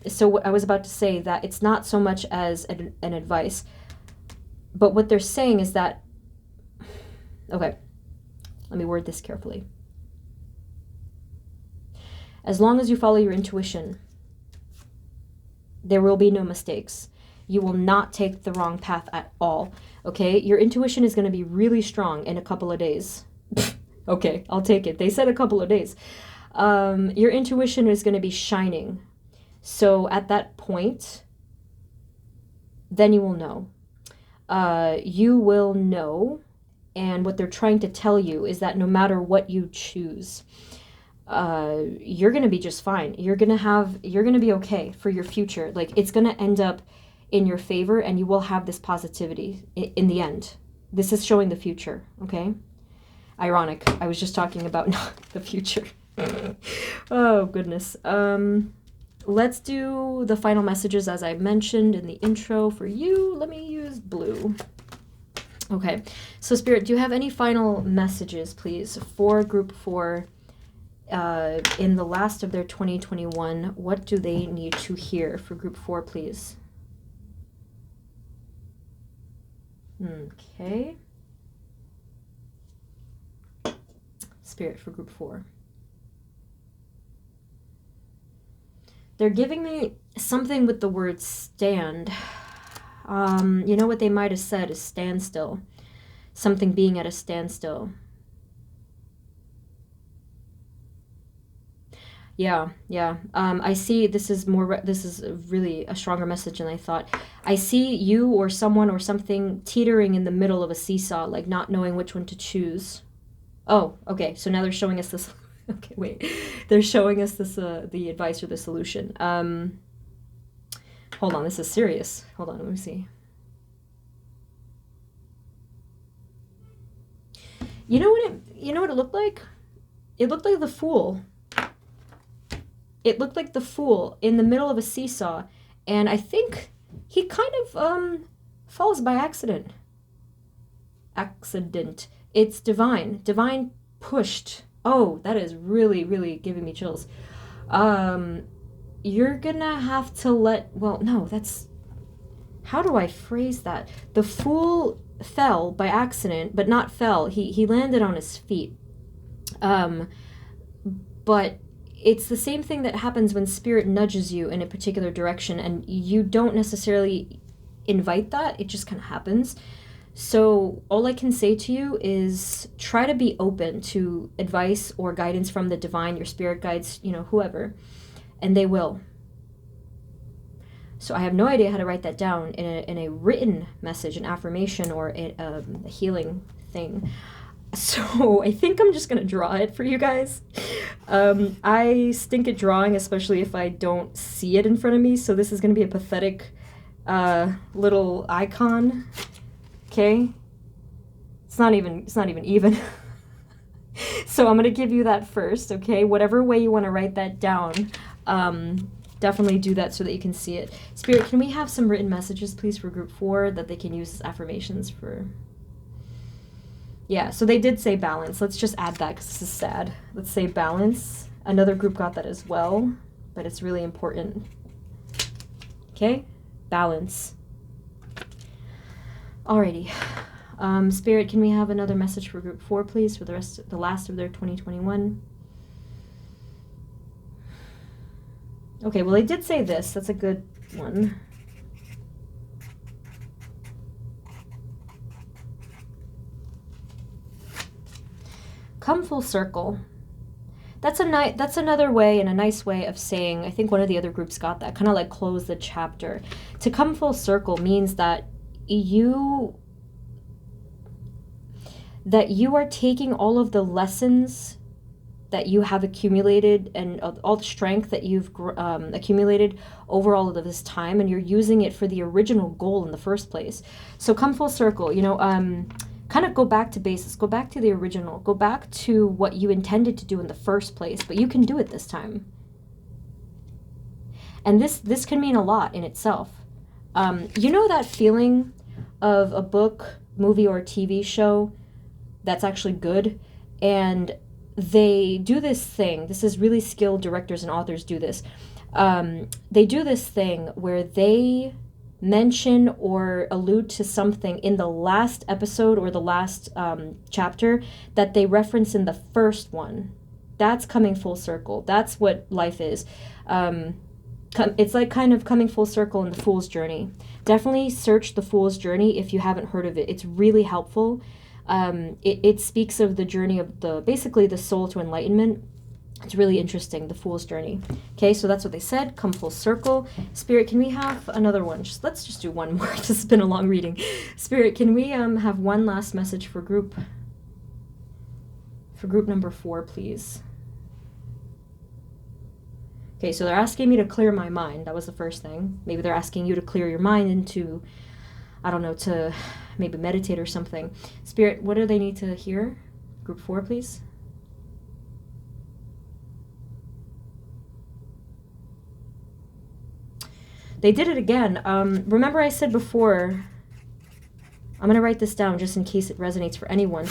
A: So I was about to say that it's not so much as an advice, but what they're saying is that, okay, let me word this carefully. As long as you follow your intuition, there will be no mistakes. You will not take the wrong path at all, okay? Your intuition is going to be really strong in a couple of days. Okay, I'll take it. They said a couple of days. Your intuition is going to be shining. So at that point, then you will know. You will know, and what they're trying to tell you is that no matter what you choose, you're going to be just fine. You're going to be okay for your future. Like, it's going to end up in your favor, and you will have this positivity in the end. This is showing the future, okay? Ironic. I was just talking about the future. Oh, goodness. Let's do the final messages as I mentioned in the intro for you. Let me use blue. Okay. So, Spirit, do you have any final messages, please, for Group 4 in the last of their 2021? What do they need to hear for Group 4, please? Okay. Spirit for Group 4. They're giving me something with the word stand. You know what they might have said is standstill. Something being at a standstill. Yeah. I see this is really a stronger message than I thought. I see you or someone or something teetering in the middle of a seesaw, like not knowing which one to choose. Oh, okay. So now they're showing us this. Okay, wait. They're showing us this, the advice or the solution. Hold on, this is serious. Hold on, let me see. You know what it looked like? It looked like the Fool. It looked like the Fool in the middle of a seesaw, and I think he kind of falls by accident. It's divine. Divine pushed. Oh, that is really, really giving me chills. You're gonna have to how do I phrase that? The Fool fell by accident, but not fell. He landed on his feet. But it's the same thing that happens when Spirit nudges you in a particular direction, and you don't necessarily invite that. It just kind of happens. So all I can say to you is try to be open to advice or guidance from the divine, your spirit guides, whoever, and they will. So I have no idea how to write that down in a written message, an affirmation, or a healing thing. So I think I'm just going to draw it for you guys. I stink at drawing, especially if I don't see it in front of me. So this is going to be a pathetic little icon. Okay, it's not even even. So I'm gonna give you that first, okay? Whatever way you want to write that down, definitely do that so that you can see it. Spirit, can we have some written messages, please, for Group 4 that they can use as affirmations for? Yeah, so they did say balance. Let's just add that because this is sad. Let's say balance. Another group got that as well, but it's really important. Okay, balance. Alrighty. Spirit, can we have another message for Group 4, please, for the last of their 2021? Okay, well, they did say this. That's a good one. Come full circle. That's another way and a nice way of saying, I think one of the other groups got that, kind of like close the chapter. To come full circle means that you are taking all of the lessons that you have accumulated and all the strength that you've accumulated over all of this time, and you're using it for the original goal in the first place. So come full circle, kind of go back to basics, go back to the original, go back to what you intended to do in the first place, but you can do it this time. And this can mean a lot in itself. That feeling of a book, movie, or TV show that's actually good, and they do this thing. This is really skilled directors and authors do this. They do this thing where they mention or allude to something in the last episode or the last chapter that they reference in the first one. That's coming full circle. That's what life is. It's like kind of coming full circle in the Fool's Journey. Definitely search the Fool's Journey if you haven't heard of it. It's really helpful. It speaks of the journey of basically the soul to enlightenment. It's really interesting, the Fool's Journey. Okay, so that's what they said. Come full circle. Spirit, can we have another one? Let's just do one more. This has been a long reading. Spirit, can we have one last message for group number 4, please? Okay, so they're asking me to clear my mind. That was the first thing. Maybe they're asking you to clear your mind and to, I don't know, to maybe meditate or something. Spirit, what do they need to hear? Group 4, please. They did it again. Remember I said before, I'm going to write this down just in case it resonates for anyone.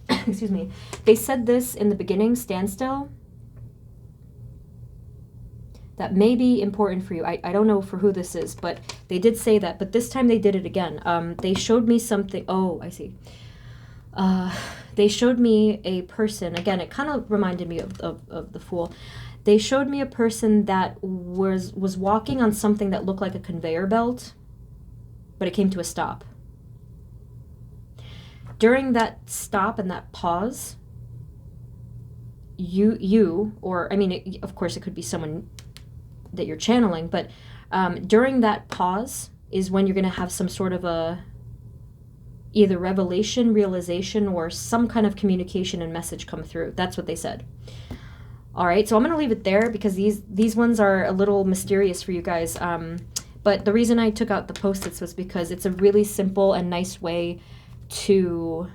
A: Excuse me. They said this in the beginning, standstill. That may be important for you. I don't know for who this is, but they did say that. But this time they did it again. They showed me something. Oh, I see. They showed me a person. Again, it kind of reminded me of the Fool. They showed me a person that was walking on something that looked like a conveyor belt, but it came to a stop. During that stop and that pause, you or, I mean, of course it could be someone that you're channeling, but during that pause is when you're going to have some sort of a either revelation, realization, or some kind of communication and message come through. That's what they said. All right, so I'm going to leave it there because these ones are a little mysterious for you guys. But the reason I took out the Post-its was because it's a really simple and nice way to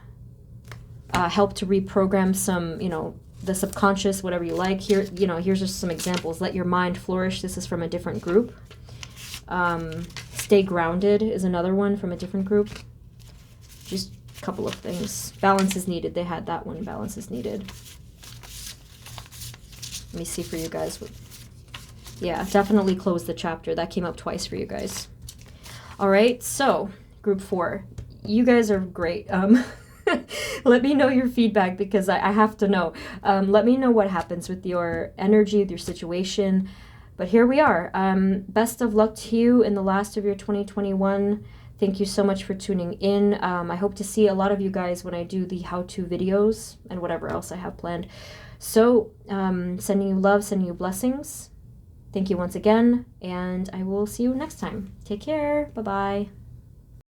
A: help to reprogram some, the subconscious, whatever you like. Here, here's just some examples. Let your mind flourish. This is from a different group. Stay grounded is another one from a different group. Just a couple of things. Balance is needed. They had that one. Balance is needed. Let me see for you guys. Yeah, definitely close the chapter. That came up twice for you guys. All right, so group 4. You guys are great. Let me know your feedback because I have to know. Let me know what happens with your energy, with your situation. But here we are. Best of luck to you in the last of your 2021. Thank you so much for tuning in. I hope to see a lot of you guys when I do the how-to videos and whatever else I have planned. So, sending you love, sending you blessings. Thank you once again, and I will see you next time. Take care. Bye-bye.